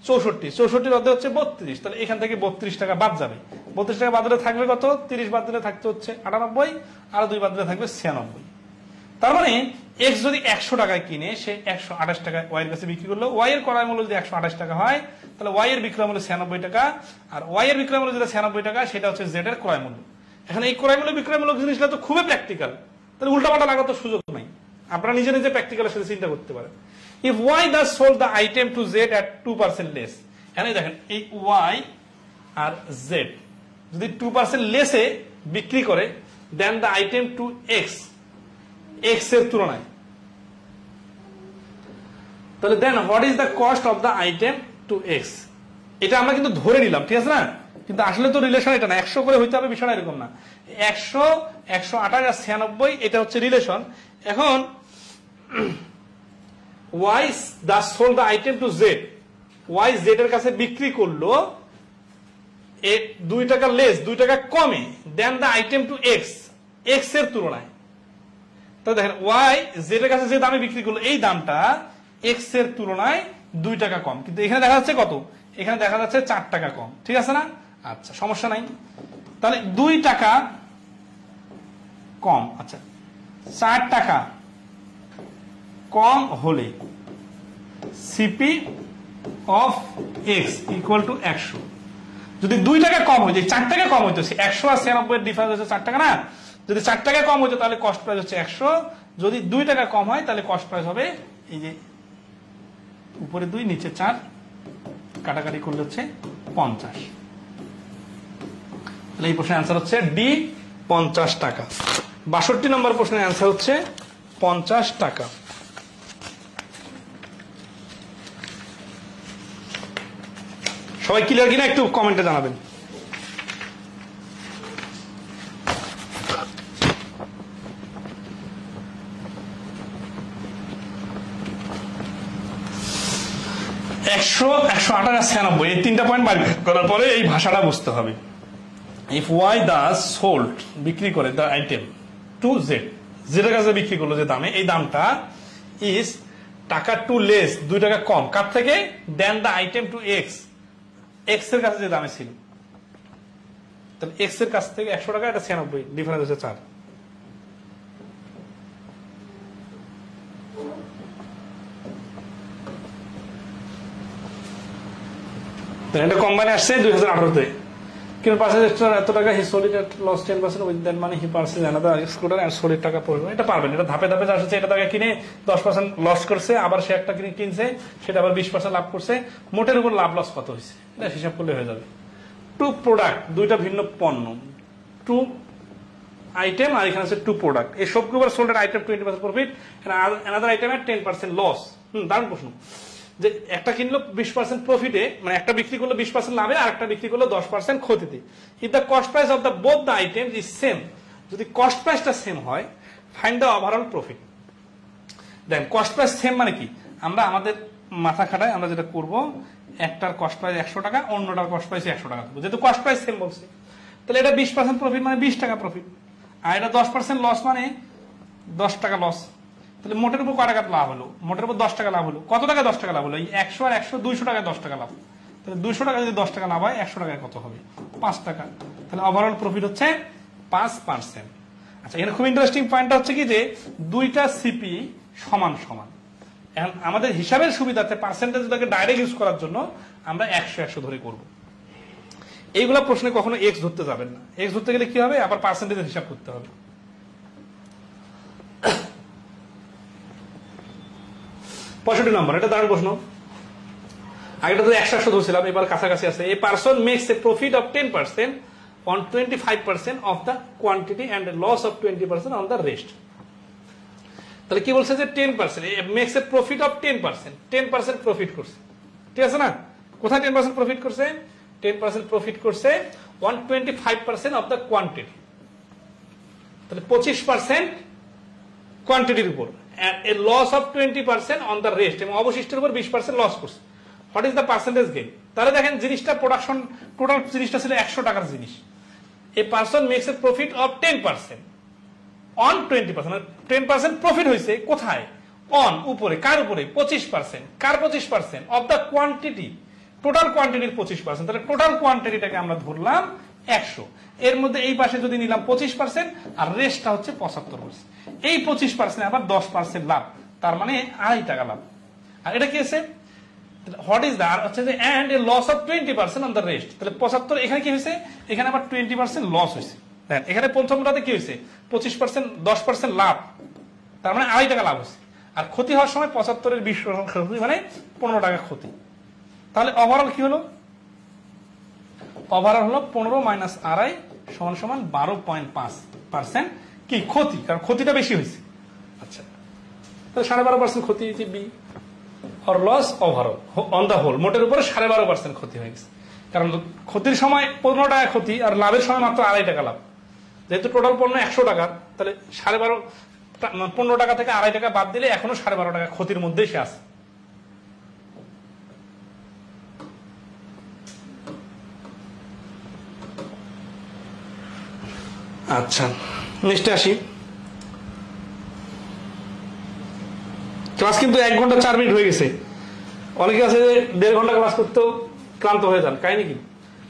64, 64 এর অর্ধেক হচ্ছে 32, তাহলে এখান থেকে 32 টাকা বাদ যাবে। 32 টাকা বাদ দিলে থাকবে কত? 30 বাদ দিলে থাকতে হচ্ছে 98, আর 2 বাদ দিলে থাকবে 96। তার মানে x যদি 100 টাকায় কিনে সে 128 টাকায় y এর কাছে বিক্রি করলো, y এর ক্রয় মূল্য যদি 128 টাকা হয় তাহলে y এর বিক্রয় মূল্য 96 টাকা, আর y এর বিক্রয় মূল্য যেটা 96 টাকা সেটা হচ্ছে z এর ক্রয় মূল্য। এখন এই ক্রয় মূল্য বিক্রয় মূল্য জিনিসটা তো খুবই প্র্যাকটিক্যাল, তাহলে উল্টাপাল্টা লাগার তো সুযোগ নাই, আপনারা নিজে নিজে প্র্যাকটিক্যালের সাথে চিন্তা করতে পারেন। If Y thus sold the item to Z at 2% less, এখানে দেখেন এই ওয়াই আর জেড যদি 2% লেসে বিক্রি করে, then the item to X, X এর তুলনায়, তাহলে then what is the cost of the item to X. এটা আমরা কিন্তু ধরে নিলাম, ঠিক আছে না, কিন্তু আসলে তো রিলেশন এটা না, 100 করে হইতে হবে বিষয়টা এরকম না। 100, 128 আর 96 এটা হচ্ছে রিলেশন। এখন Y thus sold the item to Z, Y Z এর কাছে বিক্রি করলো 2 টাকা লেস 2 টাকা কমে then the item to X, X এর তুলনায়। তো দেখেন ওয়াই যেটার কাছে যে দামে বিক্রি করলো এই দামটা এক্স এর তুলনায় 2 টাকা কম, কিন্তু এখানে দেখা যাচ্ছে কত, এখানে দেখা যাচ্ছে 4 টাকা কম, ঠিক আছে না? আচ্ছা সমস্যা নাই। তাহলে 2 টাকা কম, আচ্ছা 4 টাকা কম হলে CP of x equal to 100। যদি 2 টাকা কম হয়ে যায়, 4 টাকা কম হইতো, 100 আর 96 এর ডিফারেন্স হচ্ছে 4 টাকা না? যদি 4 টাকা কম হইতো তাহলে কস্ট প্রাইস হচ্ছে 100, যদি 2 টাকা কম হয় তাহলে কস্ট প্রাইস হবে এই যে উপরে 2 নিচে 4 কাটাকাটি করলে হচ্ছে 50। তাহলে এই প্রশ্নের অ্যান্সার হচ্ছে ডি 50 টাকা। 62 নম্বর প্রশ্নের অ্যান্সার হচ্ছে 50 টাকা। সবাই ক্লিয়ার কিনা একটু কমেন্টে জানাবেন। একশো 198 এই 3টা পয়েন্ট বার করার পরে এই ভাষাটা বুঝতে হবে। ইফ ওয়াই দাস সোল্ড বিক্রি করে দ্য আইটেম টু জেড, জেডের কাছে বিক্রি করলো যে দামে, এই দামটা ইজ টাকা টু লেস 2 টাকা কম কার থেকে, then the item to X, X এর কাছে যে দামে ছিল। তাহলে এক্স এর কাছ থেকে 100 টাকা, এটা 96, ডিফারেন্স হচ্ছে 4। এটা কোম্পানি আসছে 2018-তে, কিন্তু পার্সেন্টেজ এত টাকা, he sold it at loss 10%, with that money he purchase another scooter and sold টাকা পড়বে। এটা পারবেন, এটা ধাপে ধাপে চাষ হচ্ছে। এটা টাকা কিনে 10% লস করছে, আবার সে একটা কিনছে, সেটা আবার 20% লাভ করছে, মোটের উপর লাভ লস কত হয়েছে এটা হিসাব করলে হয়ে যাবে। টু প্রোডাক্ট, 2টা ভিন্ন পণ্য, টু আইটেম, আর এখানে আছে টু প্রোডাক্ট, এই সবগুলো সোল্ড এর আইটেম 20% প্রফিট, অ্যানাদার আইটেম এর 10% লস। দারুণ প্রশ্ন। যে একটা কিনলো 20% প্রফিটে, মানে একটা বিক্রি করলো 20% লাভে, আর একটা বিক্রি করলো 10% ক্ষতিতে। If the cost price of the both the item is same, যদি কস্ট প্রাইসটা সেম হয়, find the overall profit. Then cost price same মানে কি, আমরা আমাদের মাথা খাটায় আমরা যেটা করব, একটার কস্ট প্রাইস 100 টাকা, অন্যটার কস্ট প্রাইস 100 টাকা দেবো, যেহেতু কস্ট প্রাইস সেম বলছে। তাহলে এটা 20% প্রফিট মানে 20 টাকা প্রফিট, আর এটা 10% লস মানে 10 টাকা লস। তাহলে মোটের উপর কয় টাকা লাভ হলো, মোটের উপর 10 টাকা লাভ হলো। কত টাকা 10 টাকা লাভ হলো, এই 100 আর 100 200 টাকায় 10 টাকা লাভ। তাহলে 200 টাকা যদি 10 টাকা লাভ হয়, 100 টাকায় কত হবে, 5 টাকা। তাহলে ওভারঅল প্রফিট হচ্ছে 5%। আচ্ছা, এখানে খুব ইন্টারেস্টিং পয়েন্টটা হচ্ছে কি, যে 2টা সিপি সমান সমান। এখন আমাদের হিসাবের সুবিধার্থে পার্সেন্টেজটাকে ডাইরেক্ট ইউজ করার জন্য আমরা 100 ধরে করব। এইগুলা প্রশ্নে কখনো এক্স ধরতে যাবেন না, এক্স ধরতে গেলে কি হবে, আবার পার্সেন্টেজের হিসাব করতে হবে। 65 নম্বর, এটা দারুণ প্রশ্ন। আগেটা তো 100 ধরছিলাম, এবার কাছাকাছি আছে। A person makes a profit of 10% on 25% of the quantity and loss of 20% on the rest. তাহলে কি বলছে, যে 10% makes a profit of 10% profit করছে, ঠিক আছে না? কোথায় 10% প্রফিট করছে, 10% প্রফিট করছে 125% অফ দ্য কোয়ান্টিটি, তাহলে 25% কোয়ান্টিটির উপর, a loss of 20% on the rest, এবং অবশিষ্টের উপর 20% লস করছে। What is the percentage gain? তাহলে দেখেন জিনিসটা প্রোডাকশন, টোটাল জিনিসটা ছিল 100 টাকার জিনিস। A person makes a profit of 10% on 20%, 10% profit হয়েছে কোথায়, অন উপরে, কার উপরে, 25%, কার 25%, অফ দ্য কোয়ান্টিটি, টোটাল কোয়ান্টিটির 25%। তাহলে টোটাল কোয়ান্টিটিটাকে আমরা ধরলাম 100, এর মধ্যে এই পাশে যদি নিলাম 25% আর রেস্টটা হচ্ছে 75%, এই 25% আবার 10% লাভ, তার মানে 2.5 টাকা লাভ। আর এটা কি আছে, হোয়াট ইজ দ্যাট, হচ্ছে যে and a loss of 20% on the rest. তাহলে 75, এখানে কি হয়েছে, এখানে আবার 20% লস হয়েছে। দেখেন এখানে প্রথমটাতে কি হয়েছে, 25% 10% লাভ, তার মানে 2.5 টাকা লাভ হয়েছে। আর ক্ষতি হওয়ার সময় 75-এর 20% ক্ষতি, মানে 15 টাকা ক্ষতি। তাহলে ওভারঅল কি হলো, ওভারঅল হলো 15 মাইনাস 2.5 সমান সমান 12.5% কি ক্ষতি, কারণ ক্ষতিটা বেশি হয়েছে। আচ্ছা, তাহলে 12.5% ক্ষতি হয়েছে B, or loss overall on the whole, মোটের উপরে 12.5% ক্ষতি হয়ে গেছে। কারণ ক্ষতির সময় 15 টাকা ক্ষতি, আর লাভের সময় মাত্র 2.5 টাকা লাভ। যেহেতু টোটাল পণ্য 100 টাকা, তাহলে 12.5, 15 টাকা থেকে 2.5 টাকা বাদ দিলে এখনো 12.5 টাকা ক্ষতির মধ্যেই সে আছে। আচ্ছা নেক্সটে আসি। ক্লাস কিন্তু 1 ঘন্টা 4 মিনিট হয়ে গেছে। অনেকে আছে যে 1.5 ঘন্টা ক্লাস করতেও ক্লান্ত হয়ে যান, কাহিনী কি?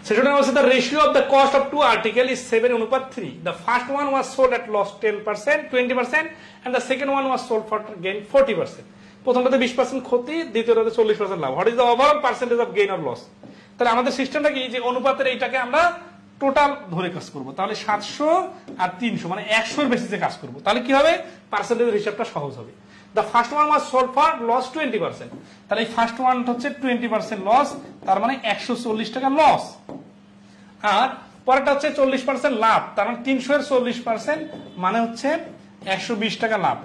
সেটা হচ্ছে the ratio of the cost of 2 article is 7:3. The first one was sold at loss 10%, 20%, and the second one was sold for gain 40%. প্রথমটাতে 20% ক্ষতি, দ্বিতীয়টাতে 40% লাভ। What is the overall percentage of gain or loss? তাহলে আমাদের সিস্টেমটা কি, যে অনুপাতের এইটাকে আমরা টোটাল ধরে কাজ করব। তাহলে 700 আর 300 মানে 100 এর বেশিতে কাজ করব। তাহলে কি হবে, পার্সেন্টেজের হিসাবটা সহজ হবে। The first one was sold for loss 20%. তাহলে এই ফার্স্ট ওয়ান হচ্ছে 20% লস, তার মানে 140 টাকা লস। আর পরেরটা হচ্ছে 40% লাভ, তার মানে 300 এর 40% মানে হচ্ছে 120 টাকা লাভ।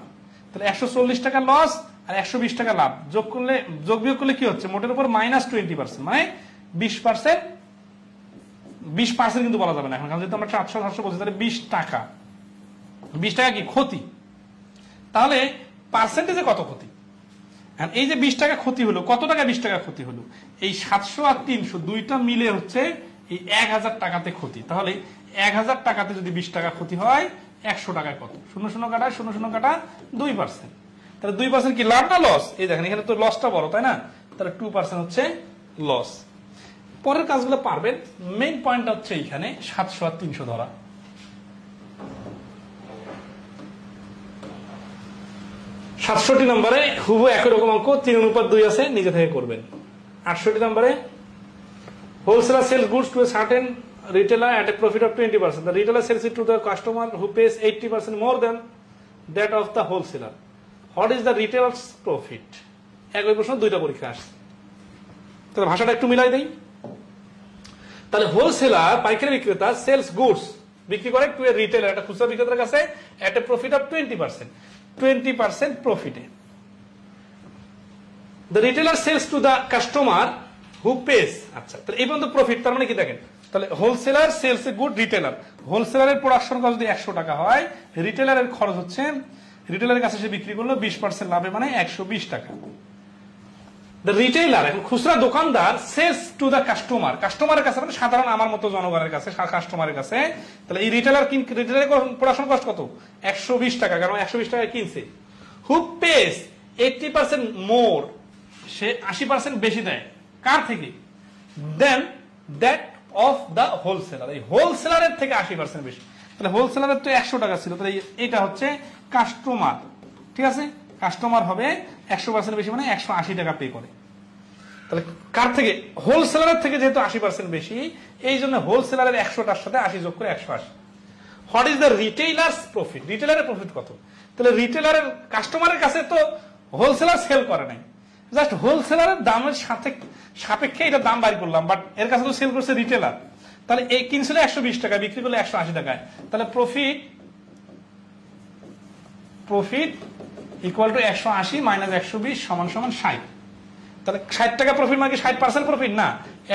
তাহলে 140 টাকা লস আর 120 টাকা লাভ যোগ করলে, যোগ বিয়োগ করলে কি হচ্ছে, মোটের উপর -20%, মানে 20%। 20% কিন্তু বলা যাবে না এখন, কারণ যেহেতু আমরা 700 বলছি, তাহলে 20 টাকা কি ক্ষতি। তাহলে পার্সেন্টেজে কত ক্ষতি? এই যে 20 টাকা ক্ষতি হলো, কত টাকা 20 টাকা ক্ষতি হলো? এই 700 আর 300 দুইটা মিলে হচ্ছে এই 1000 টাকাতে ক্ষতি। তাহলে 1000 টাকাতে যদি 20 টাকা ক্ষতি হয়, 100 টাকায় কত? 00 কাটা 00 কাটা 2%। তাহলে 2% কি লাভ না লস? এই দেখেন এখানে তো লসটা বড়, তাই না? তাহলে 2% হচ্ছে লস। পরের কাজগুলো পারবেন, মেইন পয়েন্টটা হচ্ছে এইখানে 700 আর 300 ধরা। 67 নম্বরে হুবহু একই রকম অঙ্ক, 3:2 আছে, নিজে থেকে করবেন। 68 নম্বরে wholesaler sells goods to a certain retailer at a profit of 20%. The retailer sells it to the customer who pays 80% more than that of the wholesaler. What is the retailer's profit? একই প্রশ্ন, দুইটা পরীক্ষা আসছে। তাহলে ভাষাটা একটু মিলাই দেই। তাহলে হোলসেলার, পাইকারি বিক্রেতা, সেলস গুডস, বিক্রি করে টু এ রিটেলার, একটা খুচরা বিক্রেতার কাছে, এট এ প্রফিট অফ 20%, 20% প্রফিটে। The retailer sells to the customer who pays. আচ্ছা, তাহলে এই পর্যন্ত প্রফিট, তার মানে কি দেখেন, তাহলে wholesaler sells a good retailer, হোলসেলারের প্রোডাকশন কস্ট যদি 100 টাকা হয়, রিটেলারের খরচ হচ্ছে, রিটেলারের কাছে সে বিক্রি করলো 20% লাভে, মানে 120 টাকা। দ্য রিটেইলার, এখন খুচরা দোকানদার, সেলস টু দ্য কাস্টমার, কাস্টমারের কাছে মানে সাধারণ আমার মতো জনগণের কাছে, কাস্টমারের কাছে। তাহলে এই রিটেলারের প্রোডাকশন কস্ট কত? 120 টাকা, কারণ 120 টাকায় কিনছে। হু পেস 80% মোর, সে 80% বেশি দেয়, কার থেকে? দেন দ্যাট অফ দ্য হোলসেলার, এই হোলসেলারের থেকে 80% বেশি। তাহলে হোলসেলারের তো 100 টাকা ছিল, তাহলে এটা হচ্ছে কাস্টমার, ঠিক আছে? কাস্টমার হবে 100% বেশি, মানে 180 টাকা পে করে। তাহলে কার থেকে? হোলসেলারের থেকে, যেহেতু 80% বেশি, এই জন্য হোলসেলারের 100টার সাথে 80 যোগ করে 180। What is the retailer's profit? রিটেইলারের প্রফিট কত? তাহলে রিটেইলারের, কাস্টমারের কাছে তো হোলসেলার সেল করে নাই, জাস্ট হোলসেলারের দামের সাথে সাপেক্ষে এটা দাম বাড়ি করলাম, বাট এর কাছে তো সেল করছে রিটেইলার। তাহলে এই কিনছিল 120 টাকা, বিক্রি করলে 180 টাকায়। তাহলে প্রফিট ইকুয়াল টু 180 মাইনাস 120 সমান 60। তাহলে 60 টাকা প্রফিট মানে 60% প্রফিট না,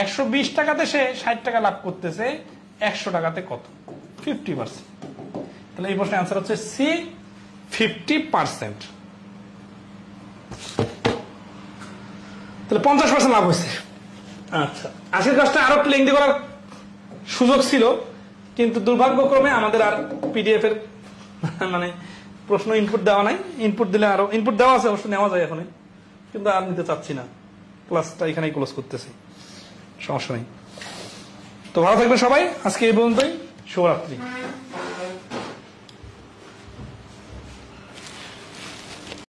120 টাকাতে সে 60 টাকা লাভ করতেছে, 100 টাকাতে কত? 50%। তাহলে এই প্রশ্নের আনসার হচ্ছে সি, 50%। তাহলে 50% লাভ হয়েছে। আচ্ছা, আজকের কাজটা আরো লেংথি করার সুযোগ ছিল, কিন্তু দুর্ভাগ্যক্রমে আমাদের আর পিডিএফ এর মানে প্রশ্ন ইনপুট দেওয়া নাই। ইনপুট দিলে আরো, ইনপুট দেওয়া আছে অবশ্য, নেওয়া যায় এখন, কিন্তু আর নিতে চাচ্ছি না। ক্লাসটা এখানেই ক্লোজ করতেছি, সমস্যা নেই। তো ভালো থাকবে সবাই, আজকে এই পর্যন্তই। শুভরাত্রি।